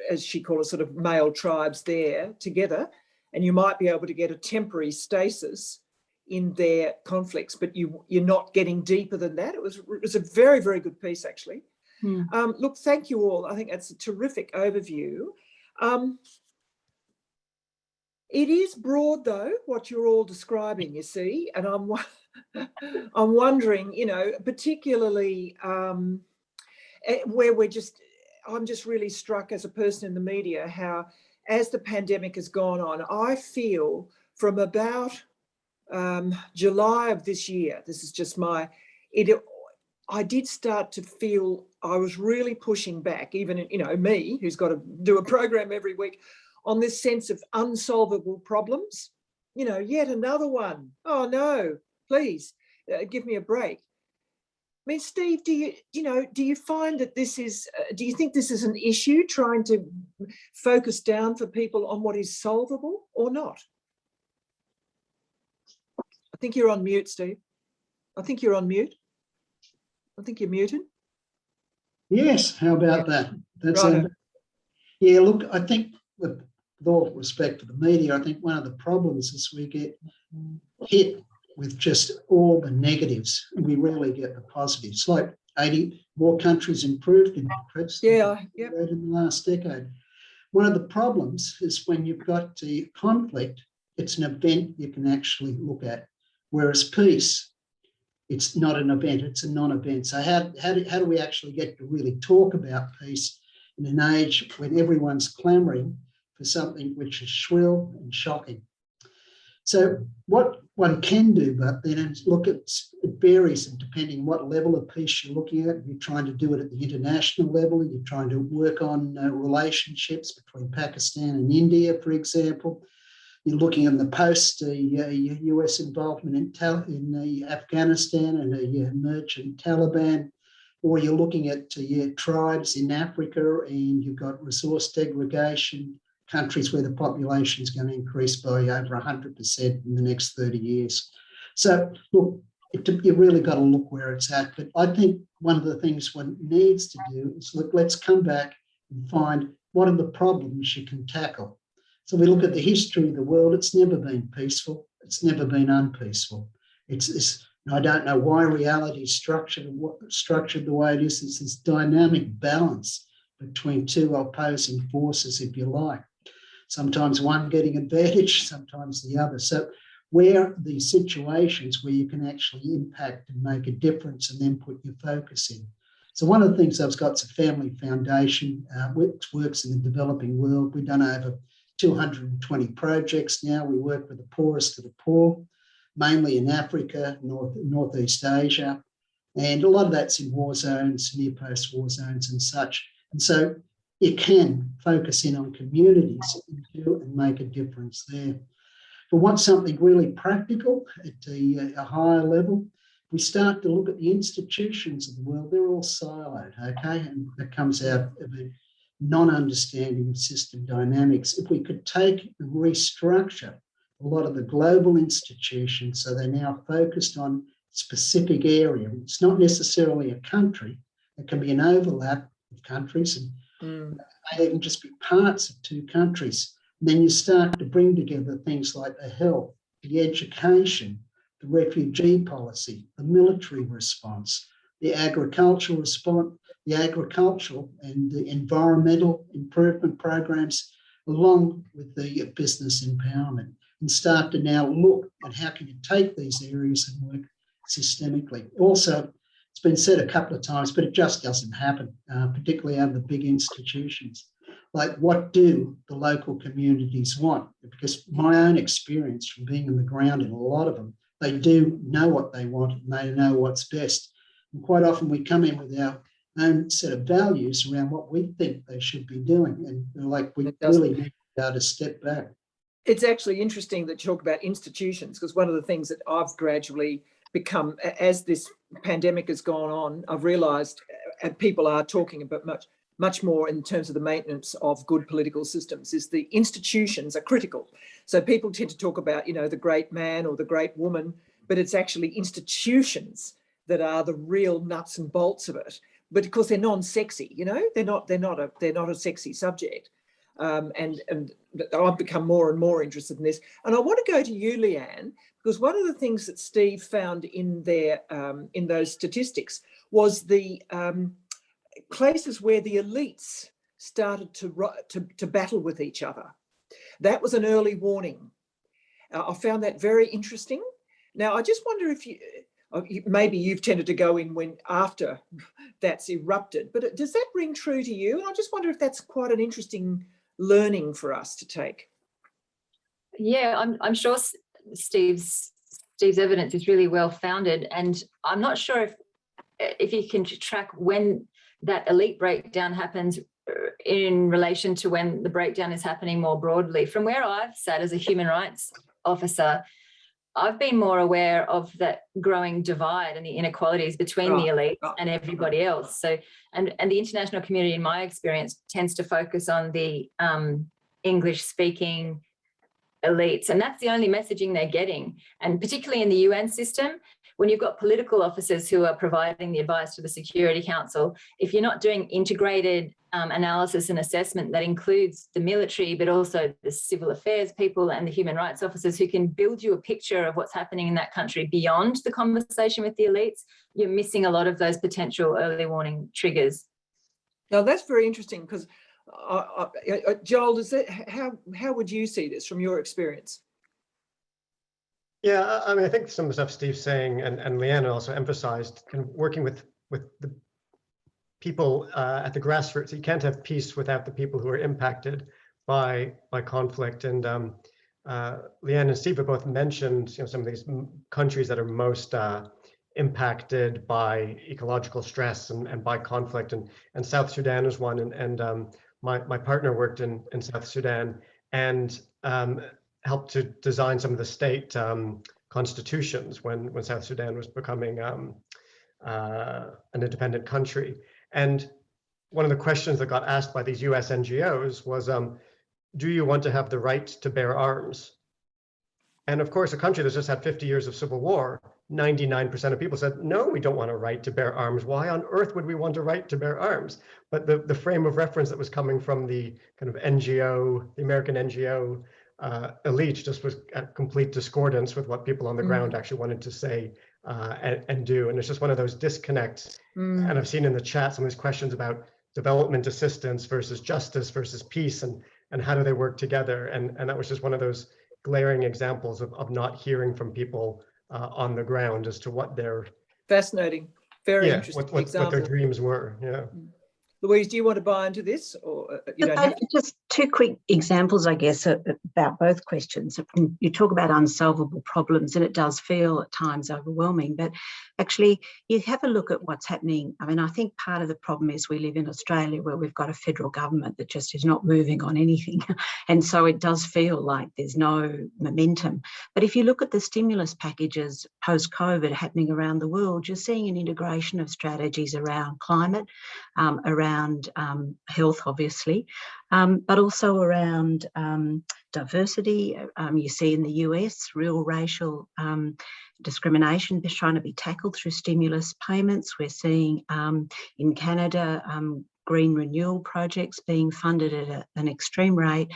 Speaker 2: as she called it, sort of male tribes there together, and you might be able to get a temporary stasis in their conflicts, but you're not getting deeper than that. It was a very, very good piece, actually. Look, thank you all. I think that's a terrific overview. It is broad, though, what you're all describing, you see, and I'm wondering, you know, particularly where I'm just really struck as a person in the media how, as the pandemic has gone on, I feel from about July of this year, this is just I did start to feel I was really pushing back, even, you know, me, who's got to do a program every week, on this sense of unsolvable problems. You know, yet another one. Oh no, please give me a break. I mean, Steve, do you find that this is, do you think this is an issue, trying to focus down for people on what is solvable or not? think you're on mute, Steve. I think you're on mute. I think you're muted.
Speaker 3: Yes, how about that? That's
Speaker 2: Right.
Speaker 3: yeah, look, I think with all respect to the media, I think one of the problems is we get hit with just all the negatives and we rarely get the positives. Like 80 more countries improved in
Speaker 2: Yeah, yeah.
Speaker 3: in the last decade. One of the problems is when you've got the conflict, it's an event you can actually look at, whereas peace, it's not an event, it's a non-event. So how do we actually get to really talk about peace in an age when everyone's clamouring for something which is shrill and shocking? So what one can do, but then is look at, it varies and depending on what level of peace you're looking at. You're trying to do it at the international level. You're trying to work on relationships between Pakistan and India, for example. You're looking at the post-US involvement in Afghanistan and the emergent Taliban, or you're looking at tribes in Africa and you've got resource degradation, countries where the population is going to increase by over 100% in the next 30 years. So look, you really got to look where it's at. But I think one of the things one needs to do is look, let's come back and find what are the problems you can tackle. So we look at the history of the world. It's never been peaceful. It's never been unpeaceful. I don't know why reality is structured the way it is. It's this dynamic balance between two opposing forces, if you like. Sometimes one getting advantage, sometimes the other. So where are the situations where you can actually impact and make a difference and then put your focus in? So one of the things I've got is a family foundation, which works in the developing world. We've done over 220 projects now. We work with the poorest of the poor, mainly in Africa, Northeast Asia. And a lot of that's in war zones, near post-war zones and such. And so you can focus in on communities and make a difference there. If we want something really practical at a higher level, we start to look at the institutions of the world. They're all siloed, okay? And that comes out of a non-understanding of system dynamics. If we could take and restructure a lot of the global institutions so they're now focused on specific area. It's not necessarily a country. It can be an overlap of countries and may even just be parts of two countries. And then you start to bring together things like the health, the education, the refugee policy, the military response, the agricultural response, the agricultural and the environmental improvement programs, along with the business empowerment, and start to now look at how can you take these areas and work systemically. Also, it's been said a couple of times, but it just doesn't happen, particularly out of the big institutions. Like, what do the local communities want? Because my own experience from being on the ground in a lot of them, they do know what they want and they know what's best. And quite often we come in with our own set of values around what we think they should be doing. And like, we really need to be able to step back.
Speaker 2: It's actually interesting that you talk about institutions, because one of the things that I've gradually become, as this pandemic has gone on, I've realised people are talking about much more in terms of the maintenance of good political systems, is the institutions are critical. So people tend to talk about, the great man or the great woman, but it's actually institutions that are the real nuts and bolts of it. But of course they're non-sexy, they're not a sexy subject. And I've become more and more interested in this. And I want to go to you, Leanne, because one of the things that Steve found in those statistics was the places where the elites started to battle with each other. That was an early warning. I found that very interesting. Now, I just wonder if maybe you've tended to go in when after that's erupted, but does that ring true to you? And I just wonder if that's quite an interesting learning for us to take.
Speaker 6: Yeah, I'm sure Steve's evidence is really well founded, and I'm not sure if you can track when that elite breakdown happens in relation to when the breakdown is happening more broadly. From where I've sat as a human rights officer, I've been more aware of that growing divide and the inequalities between the elite and everybody else. So, and the international community, in my experience, tends to focus on the English-speaking elites. And that's the only messaging they're getting. And particularly in the UN system, when you've got political officers who are providing the advice to the Security Council, if you're not doing integrated analysis and assessment that includes the military, but also the civil affairs people and the human rights officers who can build you a picture of what's happening in that country beyond the conversation with the elites, you're missing a lot of those potential early warning triggers.
Speaker 2: Now, that's very interesting because, Joel, how would you see this from your experience?
Speaker 5: Yeah, I mean, I think some of the stuff Steve's saying and Leanne also emphasized, kind of working with the people at the grassroots. You can't have peace without the people who are impacted by conflict. And Leanne and Steve have both mentioned, some of these countries that are most impacted by ecological stress and by conflict. And South Sudan is one. And my partner worked in South Sudan and helped to design some of the state constitutions when South Sudan was becoming an independent country. And one of the questions that got asked by these US NGOs was, do you want to have the right to bear arms? And of course, a country that's just had 50 years of civil war, 99% of people said, no, we don't want a right to bear arms. Why on earth would we want a right to bear arms? But the frame of reference that was coming from the kind of NGO, the American NGO elite just was at complete discordance with what people on the ground actually wanted to say and do. And it's just one of those disconnects. And I've seen in the chat some of these questions about development assistance versus justice versus peace and how do they work together. And that was just one of those glaring examples of not hearing from people on the ground as to what their
Speaker 2: fascinating, very interesting
Speaker 5: what
Speaker 2: example.
Speaker 5: their dreams were. Yeah.
Speaker 2: Louise, do you want to buy into this, or you don't have to?
Speaker 4: Just two quick examples, I guess, about both questions. You talk about unsolvable problems, and it does feel at times overwhelming, but actually you have a look at what's happening. I mean, I think part of the problem is we live in Australia where we've got a federal government that just is not moving on anything. And so it does feel like there's no momentum. But if you look at the stimulus packages post-COVID happening around the world, you're seeing an integration of strategies around climate, around health, obviously, but also around diversity. You see in the US, real racial discrimination is trying to be tackled through stimulus payments. We're seeing in Canada, green renewal projects being funded at an extreme rate.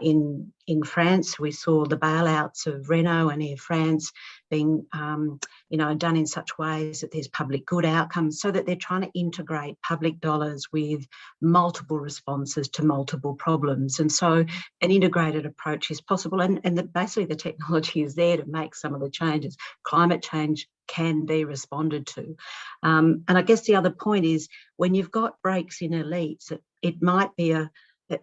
Speaker 4: In France, we saw the bailouts of Renault and Air France being done in such ways that there's public good outcomes, so that they're trying to integrate public dollars with multiple responses to multiple problems. And so an integrated approach is possible. And basically the technology is there to make some of the changes. Climate change can be responded to. And I guess the other point is when you've got breaks in elites, it might be a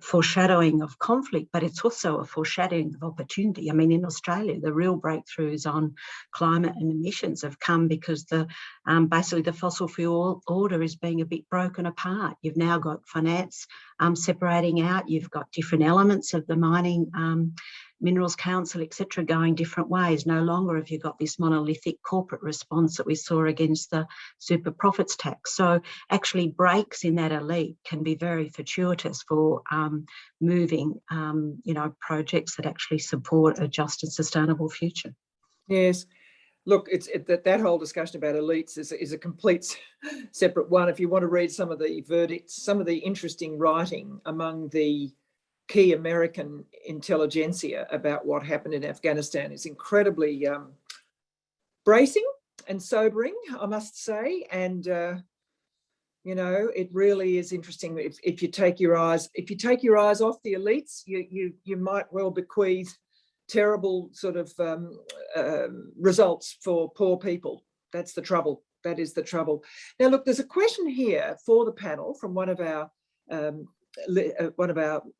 Speaker 4: foreshadowing of conflict, but it's also a foreshadowing of opportunity. I mean, in Australia, the real breakthroughs on climate and emissions have come because basically the fossil fuel order is being a bit broken apart. You've now got finance separating out. You've got different elements of the mining Minerals Council, etc., going different ways. No longer have you got this monolithic corporate response that we saw against the super profits tax. So actually breaks in that elite can be very fortuitous for moving, projects that actually support a just and sustainable future.
Speaker 2: Yes. Look, that whole discussion about elites is a complete separate one. If you want to read some of the verdicts, some of the interesting writing among the key American intelligentsia about what happened in Afghanistan is incredibly bracing and sobering, I must say. And it really is interesting. If you take your eyes off the elites, you might well bequeath terrible sort of results for poor people. That's the trouble. That is the trouble. Now, look, there's a question here for the panel from one of our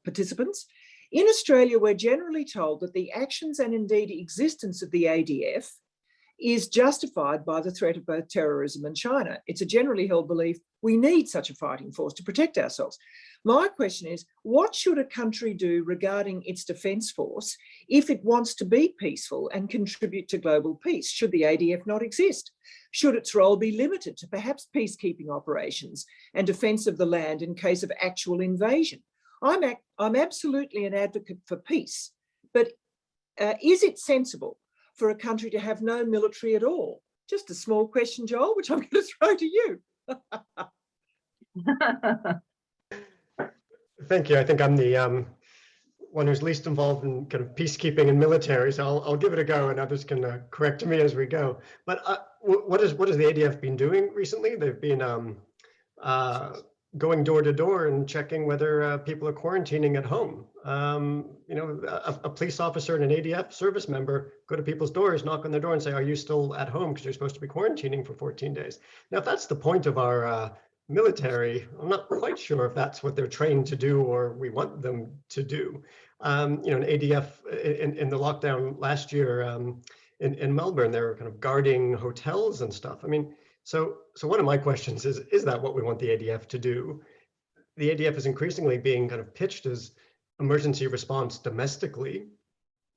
Speaker 2: participants. In Australia, we're generally told that the actions and indeed existence of the ADF is justified by the threat of both terrorism and China. It's a generally held belief we need such a fighting force to protect ourselves. My question is, what should a country do regarding its defence force if it wants to be peaceful and contribute to global peace? Should the ADF not exist? Should its role be limited to perhaps peacekeeping operations and defence of the land in case of actual invasion? I'm absolutely an advocate for peace, but is it sensible for a country to have no military at all? Just a small question, Joel, which I'm going to throw to you.
Speaker 5: Thank you. I think I'm the one who's least involved in kind of peacekeeping and military, so I'll give it a go, and others can correct me as we go. But what has the ADF been doing recently? They've been going door to door and checking whether people are quarantining at home. You know, a police officer and an ADF service member go to people's doors, knock on their door and say, are you still at home? Because you're supposed to be quarantining for 14 days. Now, if that's the point of our military, I'm not quite sure if that's what they're trained to do or we want them to do. You know, an ADF in the lockdown last year in Melbourne, they were kind of guarding hotels and stuff. I mean, so one of my questions is that what we want the ADF to do? The ADF is increasingly being kind of pitched as emergency response domestically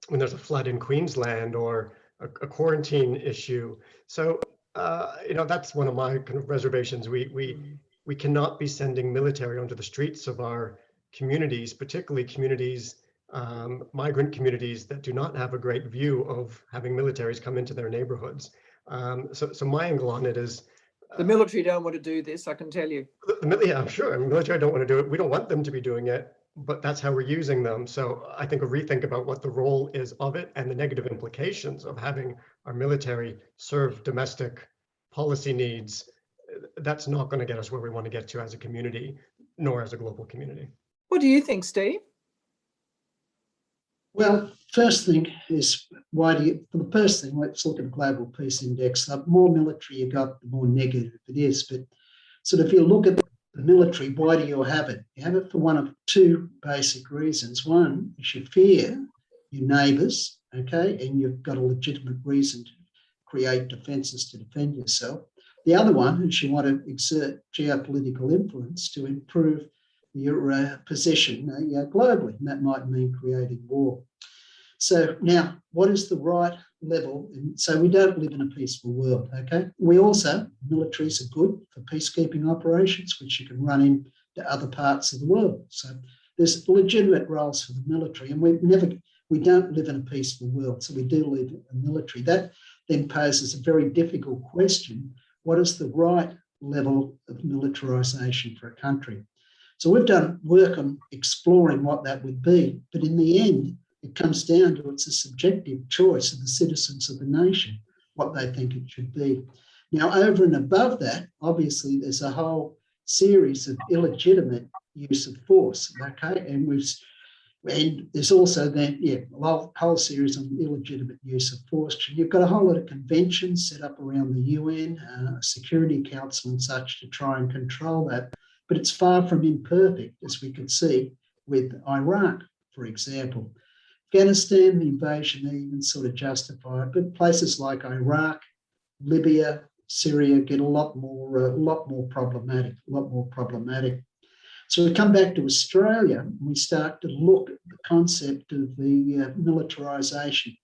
Speaker 5: when there's a flood in Queensland or a quarantine issue. So, you know, that's one of my kind of reservations. We cannot be sending military onto the streets of our communities, particularly communities, migrant communities that do not have a great view of having militaries come into their neighborhoods. So my angle on it is
Speaker 2: the military don't want to do this, I can tell you.
Speaker 5: Yeah, I'm sure. I mean, the military don't want to do it. We don't want them to be doing it, but that's how we're using them. So I think a rethink about what the role is of it and the negative implications of having our military serve domestic policy needs, that's not going to get us where we want to get to as a community, nor as a global community.
Speaker 2: What do you think, Steve?
Speaker 3: Well, first thing is, for the first thing, let's look at the Global Peace Index. The more military you got, the more negative it is. But sort of if you look at the military, why do you have it? You have it for one of two basic reasons. One is you fear your neighbours, okay, and you've got a legitimate reason to create defences to defend yourself. The other one is you want to exert geopolitical influence to improve your position globally, and that might mean creating war. So now, what is the right level? And so we don't live in a peaceful world, okay? We also, militaries are good for peacekeeping operations, which you can run into other parts of the world. So there's legitimate roles for the military, and we don't live in a peaceful world, so we do live in a military. That then poses a very difficult question. What is the right level of militarisation for a country? So we've done work on exploring what that would be, but in the end, it comes down to it's a subjective choice of the citizens of the nation, what they think it should be. Now, over and above that, obviously, there's a whole series of illegitimate use of force, okay? And there's also then, a whole series of illegitimate use of force. You've got a whole lot of conventions set up around the UN, Security Council and such to try and control that. But it's far from imperfect, as we could see with Iraq, for example. Afghanistan, the invasion, they even sort of justify it, but places like Iraq, Libya, Syria get a lot more problematic. So we come back to Australia and we start to look at the concept of the militarisation.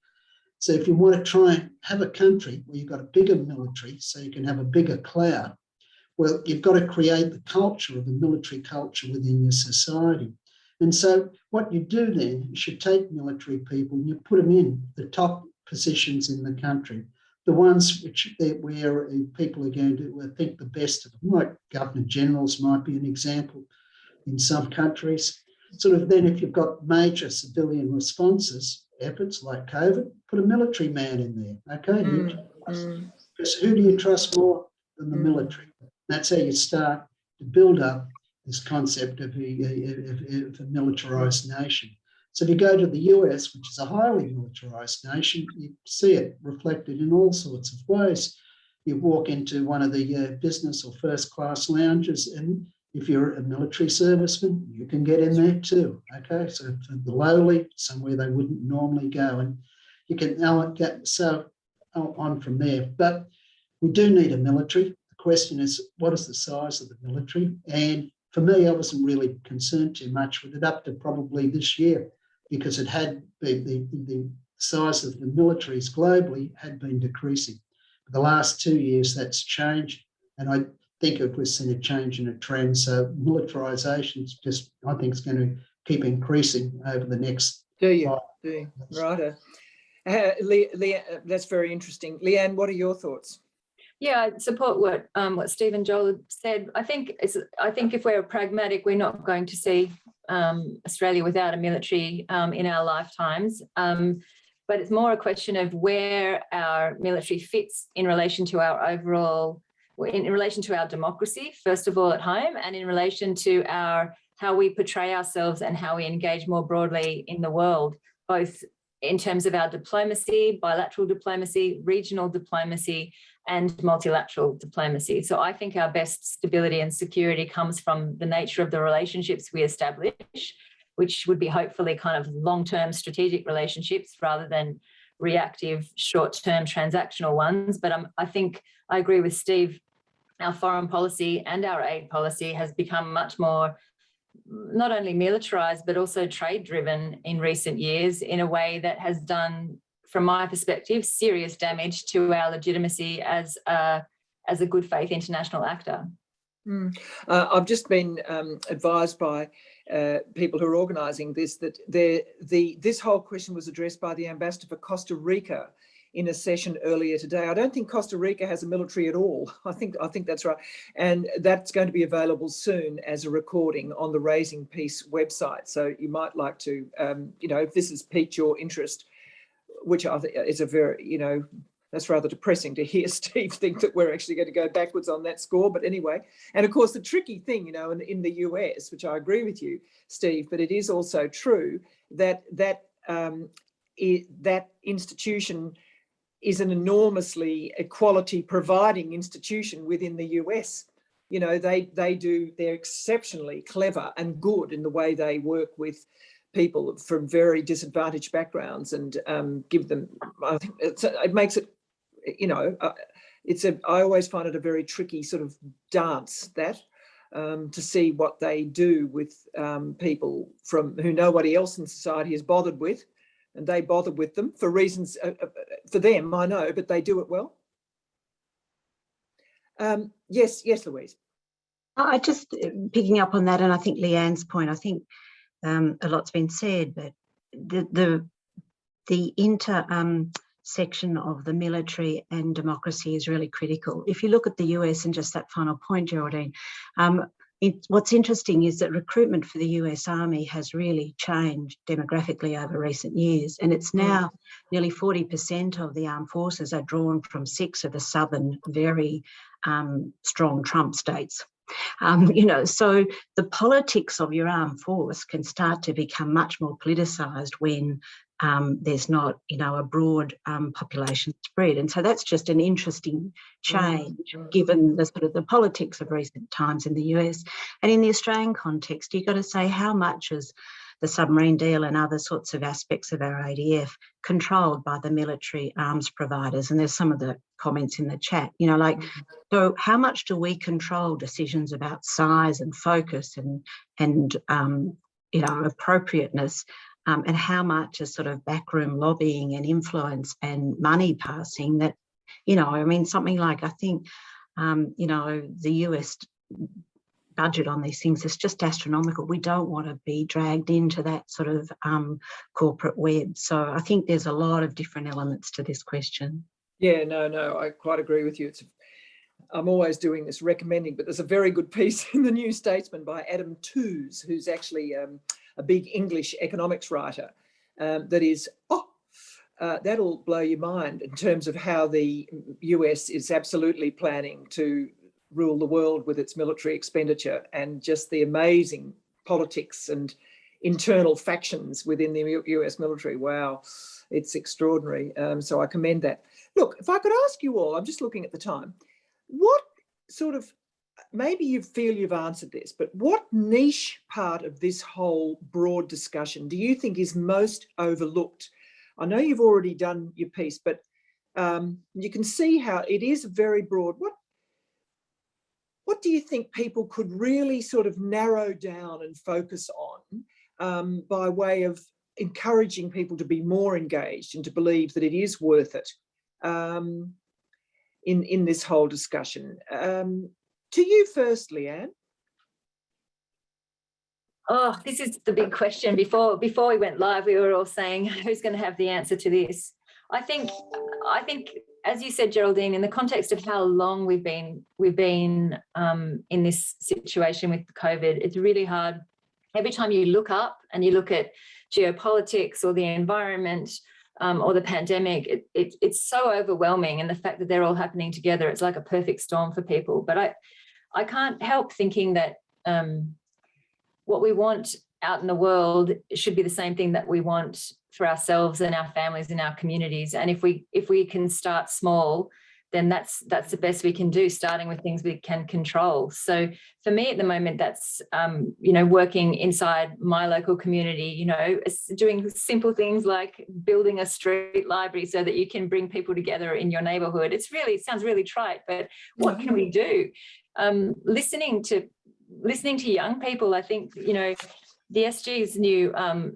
Speaker 3: So if you want to try and have a country where you've got a bigger military so you can have a bigger clout, well, you've got to create the culture of a military culture within your society. And so what you do then is you take military people and you put them in the top positions in the country, the ones where people are going to think the best of them, like Governor Generals might be an example in some countries. Sort of then if you've got major civilian responses, efforts like COVID, put a military man in there, okay? Because who do you trust more than the military? That's how you start to build up this concept of a militarised nation. So if you go to the US, which is a highly militarised nation, you see it reflected in all sorts of ways. You walk into one of the business or first class lounges, and if you're a military serviceman, you can get in there too, okay? So for the lowly, somewhere they wouldn't normally go, and you can get so on from there. But we do need a military. The question is, what is the size of the military? And for me, I wasn't really concerned too much with it up to probably this year, because it had the size of the militaries globally had been decreasing. For the last 2 years, that's changed, and I think we're seeing a change in a trend. So militarisation is just, I think, it's going to keep increasing over the next.
Speaker 2: Do you? Righto. That's very interesting. Leanne, what are your thoughts?
Speaker 6: Yeah, I support what Steve and Joel said. I think if we're pragmatic, we're not going to see Australia without a military in our lifetimes. But it's more a question of where our military fits in relation to our overall, in relation to our democracy, first of all at home, and in relation to how we portray ourselves and how we engage more broadly in the world, both in terms of our diplomacy, bilateral diplomacy, regional diplomacy, and multilateral diplomacy. So I think our best stability and security comes from the nature of the relationships we establish, which would be hopefully kind of long-term strategic relationships rather than reactive, short-term transactional ones. But I think I agree with Steve. Our foreign policy and our aid policy has become much more not only militarized, but also trade-driven in recent years in a way that has done, from my perspective, serious damage to our legitimacy as a good faith international actor.
Speaker 2: I've just been advised by people who are organising this that this whole question was addressed by the ambassador for Costa Rica in a session earlier today. I don't think Costa Rica has a military at all. I think that's right, and that's going to be available soon as a recording on the Raising Peace website. So you might like to, if this has piqued your interest, which I think is a very, that's rather depressing to hear Steve think that we're actually going to go backwards on that score. But anyway, and of course the tricky thing, in the US, which I agree with you, Steve, but it is also true that that institution is an enormously equality providing institution within the US. They're exceptionally clever and good in the way they work with people from very disadvantaged backgrounds and give them, I think it makes it, I always find it a very tricky sort of dance to see what they do with people who nobody else in society is bothered with, and they bother with them for reasons, for them, I know, but they do it well. Yes, Louise.
Speaker 4: I just picking up on that, and I think Leanne's point, I think a lot's been said, but the intersection of the military and democracy is really critical. If you look at the US, and just that final point, Geraldine, what's interesting is that recruitment for the US Army has really changed demographically over recent years, and it's now nearly 40% of the armed forces are drawn from 6 of the southern very strong Trump states. So the politics of your armed force can start to become much more politicised when there's not, a broad population spread. And so that's just an interesting change given the sort of the politics of recent times in the US. And in the Australian context, you've got to say how much is the submarine deal and other sorts of aspects of our ADF controlled by the military arms providers. And there's some of the comments in the chat, so how much do we control decisions about size and focus and appropriateness, and how much is sort of backroom lobbying and influence and money passing that, something like, I think, the US budget on these things is just astronomical. We don't want to be dragged into that sort of corporate web. So I think there's a lot of different elements to this question.
Speaker 2: Yeah, no, I quite agree with you. I'm always doing this recommending, but there's a very good piece in the New Statesman by Adam Tooze, who's actually a big English economics writer, that is, that'll blow your mind in terms of how the US is absolutely planning to rule the world with its military expenditure, and just the amazing politics and internal factions within the US military. Wow, it's extraordinary. So I commend that. Look, if I could ask you all, I'm just looking at the time, what sort of, maybe you feel you've answered this, but what niche part of this whole broad discussion do you think is most overlooked? I know you've already done your piece, but you can see how it is very broad. What do you think people could really sort of narrow down and focus on by way of encouraging people to be more engaged and to believe that it is worth it in this whole discussion? To you first, Leanne.
Speaker 6: Oh, this is the big question. Before we went live, we were all saying, who's going to have the answer to this? I think, as you said, Geraldine, in the context of how long we've been in this situation with COVID, it's really hard. Every time you look up and you look at geopolitics or the environment or the pandemic, it's so overwhelming. And the fact that they're all happening together, it's like a perfect storm for people. But I can't help thinking that what we want out in the world should be the same thing that we want for ourselves and our families and our communities. And if we can start small, then that's the best we can do, starting with things we can control. So for me at the moment, that's, working inside my local community, doing simple things like building a street library so that you can bring people together in your neighborhood. It sounds really trite, but what can we do? Listening to young people, I think, the SG's new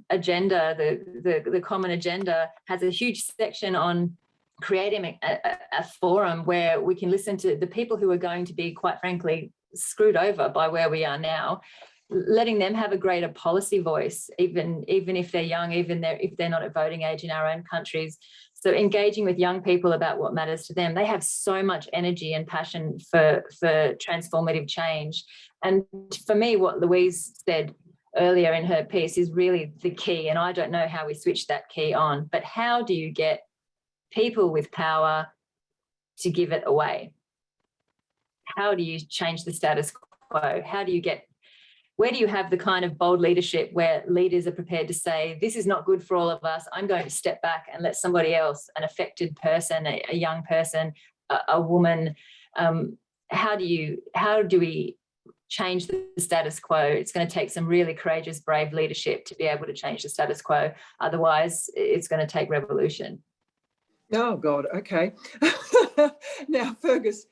Speaker 6: agenda, the common agenda, has a huge section on creating a forum where we can listen to the people who are going to be, quite frankly, screwed over by where we are now, letting them have a greater policy voice, even if they're young, if they're not at voting age in our own countries. So engaging with young people about what matters to them. They have so much energy and passion for transformative change. And for me, what Louise said earlier in her piece is really the key. And I don't know how we switch that key on, but how do you get people with power to give it away? How do you change the status quo? Where do you have the kind of bold leadership where leaders are prepared to say, this is not good for all of us, I'm going to step back and let somebody else, an affected person, a young person, a woman, how do we change the status quo? It's going to take some really courageous, brave leadership to be able to change the status quo. Otherwise, it's going to take revolution.
Speaker 2: Oh, God. Okay. Now, Fergus,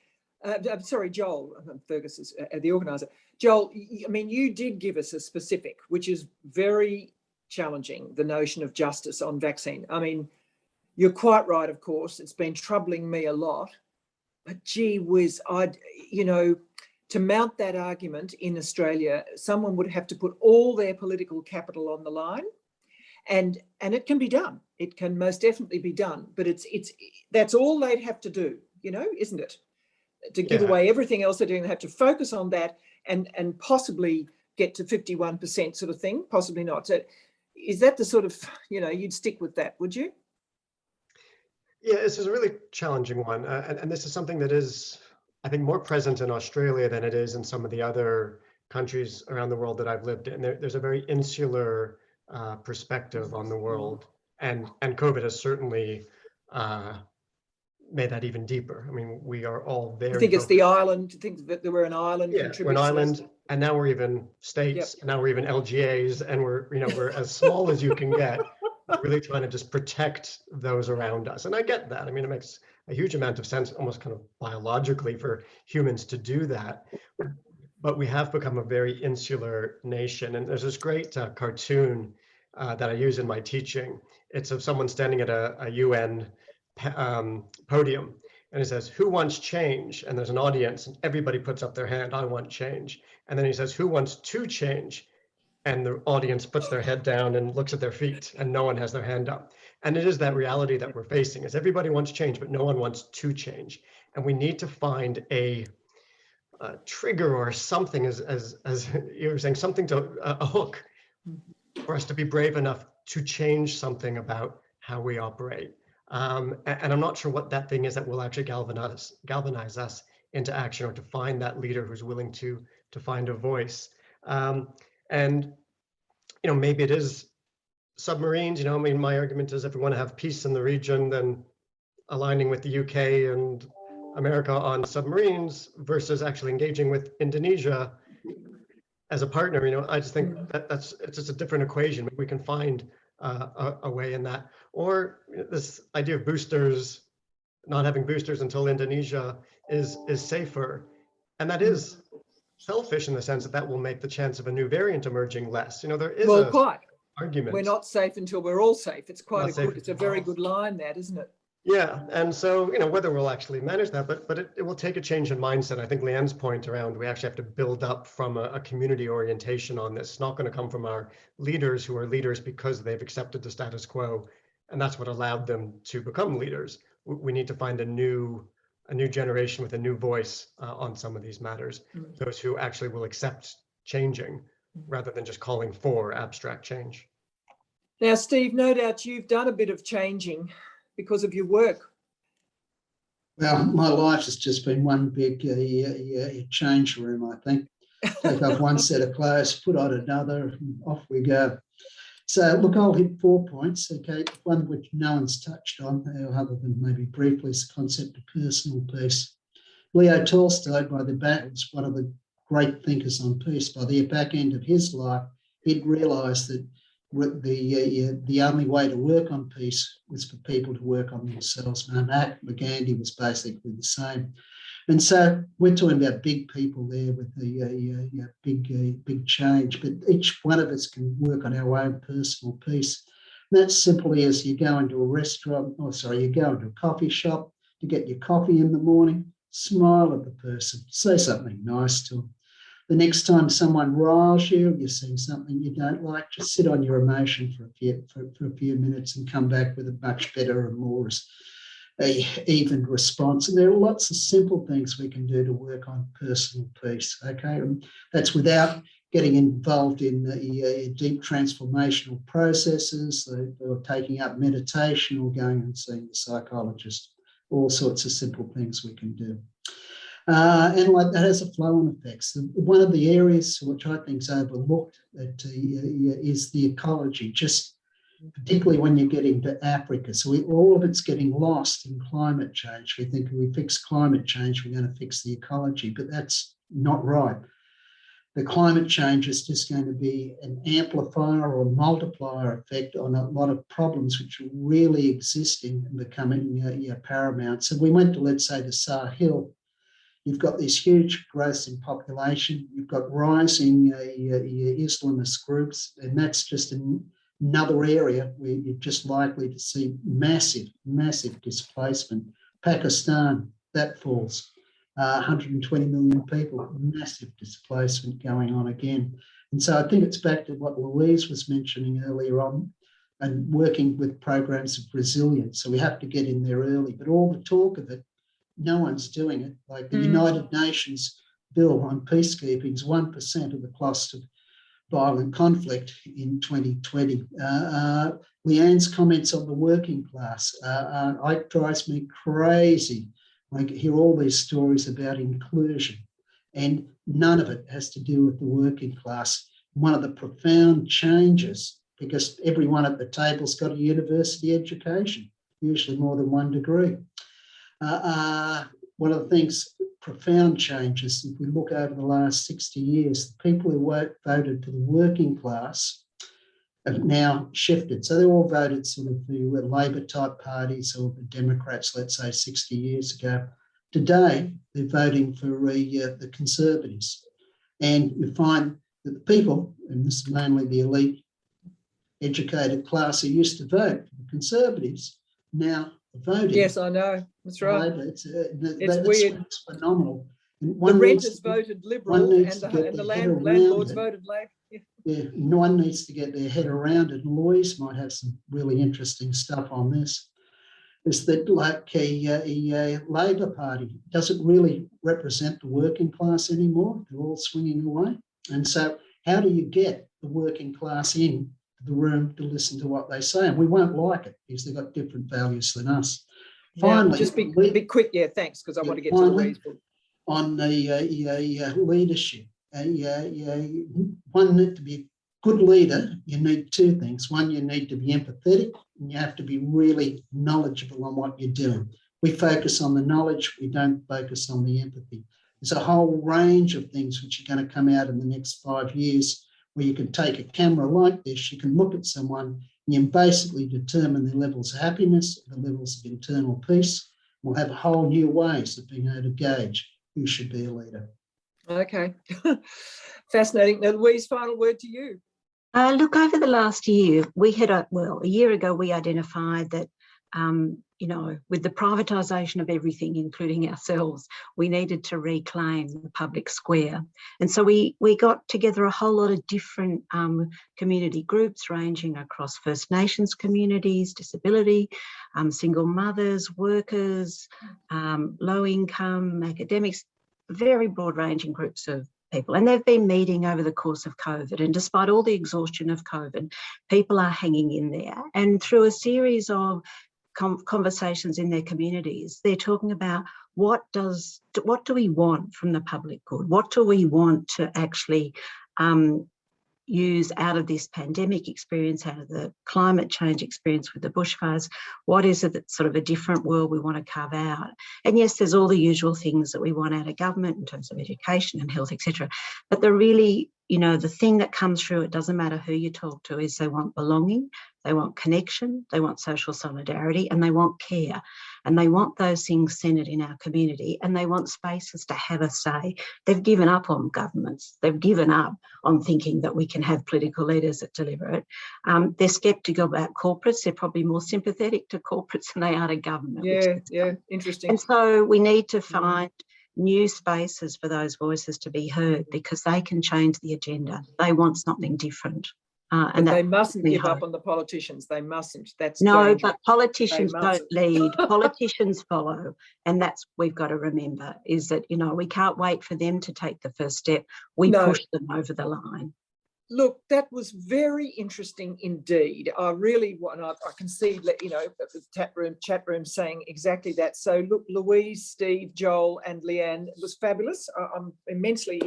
Speaker 2: I'm sorry, Joel. Fergus is the organiser. Joel, I mean, you did give us a specific, which is very challenging, the notion of justice on vaccine. I mean, you're quite right, of course. It's been troubling me a lot. But gee whiz, to mount that argument in Australia, someone would have to put all their political capital on the line. And it can be done. It can most definitely be done. But that's all they'd have to do, isn't it? To give away everything else they're doing, they have to focus on that and possibly get to 51% sort of thing, possibly not. So is that the sort of, you'd stick with that, would you?
Speaker 5: Yeah, this is a really challenging one. And this is something that is, I think, more present in Australia than it is in some of the other countries around the world that I've lived in. There's a very insular perspective on the world. And COVID has certainly made that even deeper. I mean, we are all very—
Speaker 2: I think it's the island, think that we're an island.
Speaker 5: Yeah, we're an island, and now we're even states, and now we're even LGAs, and we're as small as you can get, really trying to just protect those around us. And I get that. I mean, it makes a huge amount of sense, almost kind of biologically, for humans to do that. But we have become a very insular nation. And there's this great cartoon that I use in my teaching. It's of someone standing at a UN podium, and it says, "Who wants change?" And there's an audience, and everybody puts up their hand, "I want change." And then he says, "Who wants to change?" And the audience puts their head down and looks at their feet, and no one has their hand up. And it is that reality that we're facing, is everybody wants change, but no one wants to change. And we need to find a trigger or something, as you were saying, something to a hook for us to be brave enough to change something about how we operate. And I'm not sure what that thing is that will actually galvanize us into action, or to find that leader who's willing to find a voice. And maybe it is submarines. I mean, my argument is, if we want to have peace in the region, then aligning with the UK and America on submarines versus actually engaging with Indonesia as a partner, I just think it's just a different equation. We can find a way in that. Or this idea of boosters, not having boosters until Indonesia is safer. And that is selfish in the sense that will make the chance of a new variant emerging less. There is
Speaker 2: quite
Speaker 5: argument.
Speaker 2: We're not safe until we're all safe. It's quite it's a very good line, that, isn't it?
Speaker 5: Yeah, and so whether we'll actually manage that, but it will take a change in mindset. I think Leanne's point around, we actually have to build up from a community orientation on this. It's not going to come from our leaders, who are leaders because they've accepted the status quo and that's what allowed them to become leaders. We need to find a new generation with a new voice on some of these matters, those who actually will accept changing rather than just calling for abstract change.
Speaker 2: Now, Steve, no doubt you've done a bit of changing because of your work.
Speaker 3: Well, my life has just been one big change room, I think. Take off one set of clothes, put on another, and off we go. So, look, I'll hit 4 points, okay? One which no one's touched on, other than maybe briefly, is the concept of personal peace. Leo Tolstoy, was one of the great thinkers on peace. By the back end of his life, he'd realised that the only way to work on peace was for people to work on themselves. Mahatma Gandhi was basically the same. And so we're talking about big people there with the big change, but each one of us can work on our own personal peace. And that's simply as you go into a restaurant, you go into a coffee shop to get your coffee in the morning, smile at the person, say something nice to them. The next time someone riles you, you're seeing something you don't like, just sit on your emotion for a few minutes and come back with a much better and more even response. And there are lots of simple things we can do to work on personal peace, okay? And that's without getting involved in deep transformational processes, or taking up meditation or going and seeing the psychologist. All sorts of simple things we can do. And like that has a flow-on effects. One of the areas which I think is overlooked is the ecology, just particularly when you get into Africa. So all of it's getting lost in climate change. We think if we fix climate change, we're going to fix the ecology, but that's not right. The climate change is just going to be an amplifier or multiplier effect on a lot of problems which are really existing and becoming paramount. So we went to, let's say, the Sahel. You've got these huge growths in population. You've got rising Islamist groups, and that's just another area where you're just likely to see massive displacement. Pakistan, that falls. 120 million people, massive displacement going on again. And so I think it's back to what Louise was mentioning earlier on, and working with programs of resilience. So we have to get in there early, but all the talk of it, no one's doing it. Like the United Nations bill on peacekeeping is 1% of the cost of violent conflict in 2020. Leanne's comments on the working class, it drives me crazy. I hear all these stories about inclusion, and none of it has to do with the working class. One of the profound changes, because everyone at the table's got a university education, usually more than 1 degree. One of the things, profound changes, if we look over the last 60 years, the people who voted for the working class have now shifted. So they all voted sort of the Labor type parties or the Democrats, let's say 60 years ago. Today, they're voting for the Conservatives. And you find that the people, and this is mainly the elite educated class who used to vote for the Conservatives, now are voting.
Speaker 2: Yes, I know. That's right.
Speaker 3: It's
Speaker 2: weird.
Speaker 3: It's phenomenal.
Speaker 2: The renters voted Liberal and the landlords voted Labor.
Speaker 3: Yeah, no one needs to get their head around it. Louise might have some really interesting stuff on this. Is that like a Labor Party doesn't really represent the working class anymore? They're all swinging away. And so how do you get the working class in the room to listen to what they say? And we won't like it because they've got different values than us. Finally,
Speaker 2: just be quick. Yeah, thanks, because I want to get to Louise.
Speaker 3: On the leadership, one need to be a good leader. You need 2 things. One, you need to be empathetic, and you have to be really knowledgeable on what you're doing. We focus on the knowledge, we don't focus on the empathy. There's a whole range of things which are going to come out in the next 5 years where you can take a camera like this, you can look at someone, and you basically determine their levels of happiness, the levels of internal peace. We'll have whole new ways of being able to gauge who should be a leader.
Speaker 2: Okay, fascinating. Now, Louise, final word to you.
Speaker 4: Look, over the last year, we had, a year ago, we identified that you know, with the privatisation of everything, including ourselves, we needed to reclaim the public square. And so we got together a whole lot of different community groups ranging across First Nations communities, disability, single mothers, workers, low income, academics, very broad ranging groups of people. And they've been meeting over the course of COVID. And despite all the exhaustion of COVID, people are hanging in there. And through a series of conversations in their communities, they're talking about what do we want from the public good? What do we want to actually use out of this pandemic experience, out of the climate change experience with the bushfires? What is it that's sort of a different world we want to carve out? And yes, there's all the usual things that we want out of government in terms of education and health, etc. But the really, you know, the thing that comes through, it doesn't matter who you talk to, is they want belonging, they want connection, they want social solidarity, and they want care. And they want those things centred in our community, and they want spaces to have a say. They've given up on governments. They've given up on thinking that we can have political leaders that deliver it. They're sceptical about corporates. They're probably more sympathetic to corporates than they are to government.
Speaker 2: Yeah, interesting.
Speaker 4: And so we need to find new spaces for those voices to be heard, because they can change the agenda. They want something different.
Speaker 2: And they mustn't give up on the politicians. They mustn't. That's
Speaker 4: no,
Speaker 2: dangerous.
Speaker 4: but politicians don't lead. Politicians follow, and that's we've got to remember, is that, you know, we can't wait for them to take the first step. We push them over the line.
Speaker 2: Look, that was very interesting indeed. I really want. I can see, you know, the chat room saying exactly that. So look, Louise, Steve, Joel, and Leanne, it was fabulous. I'm immensely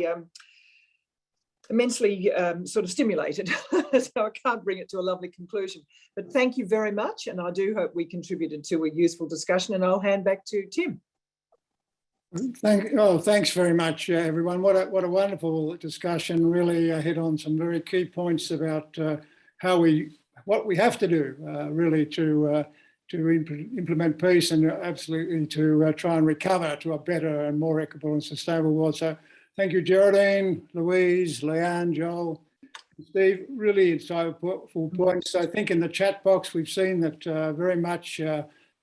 Speaker 2: sort of stimulated, so I can't bring it to a lovely conclusion. But thank you very much, and I do hope we contributed to a useful discussion, and I'll hand back to Tim.
Speaker 1: Thanks very much, everyone. What a wonderful discussion. Really hit on some very key points about what we have to do really to implement peace, and absolutely to try and recover to a better and more equitable and sustainable world. So thank you, Geraldine, Louise, Leanne, Joel, Steve. Really insightful points. I think in the chat box we've seen that very much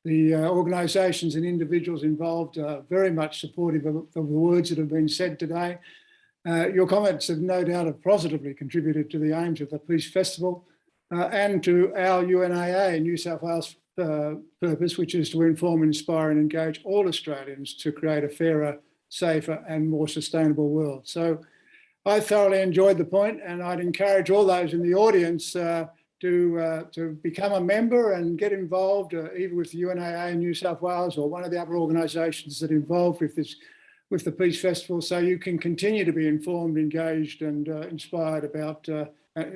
Speaker 1: the organisations and individuals involved are very much supportive of the words that have been said today. Your comments have no doubt have positively contributed to the aims of the Peace Festival and to our UNAA, New South Wales purpose, which is to inform, inspire and engage all Australians to create a fairer, safer and more sustainable world. So I thoroughly enjoyed the point, and I'd encourage all those in the audience to become a member and get involved either with the UNAA in New South Wales or one of the other organisations that are involved with the Peace Festival, so you can continue to be informed, engaged and inspired about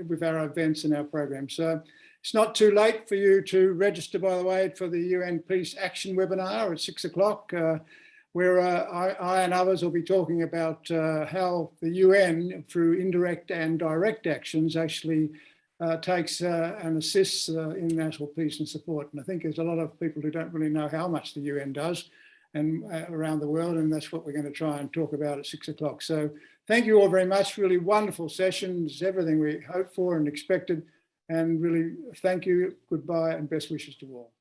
Speaker 1: with our events and our programs. So it's not too late for you to register, by the way, for the UN Peace Action webinar at 6 o'clock, where I and others will be talking about how the UN, through indirect and direct actions, actually takes and assists in international peace and support. And I think there's a lot of people who don't really know how much the UN does and around the world, and that's what we're going to try and talk about at 6 o'clock. So thank you all very much. Really wonderful sessions, everything we hoped for and expected. And really thank you, goodbye and best wishes to all.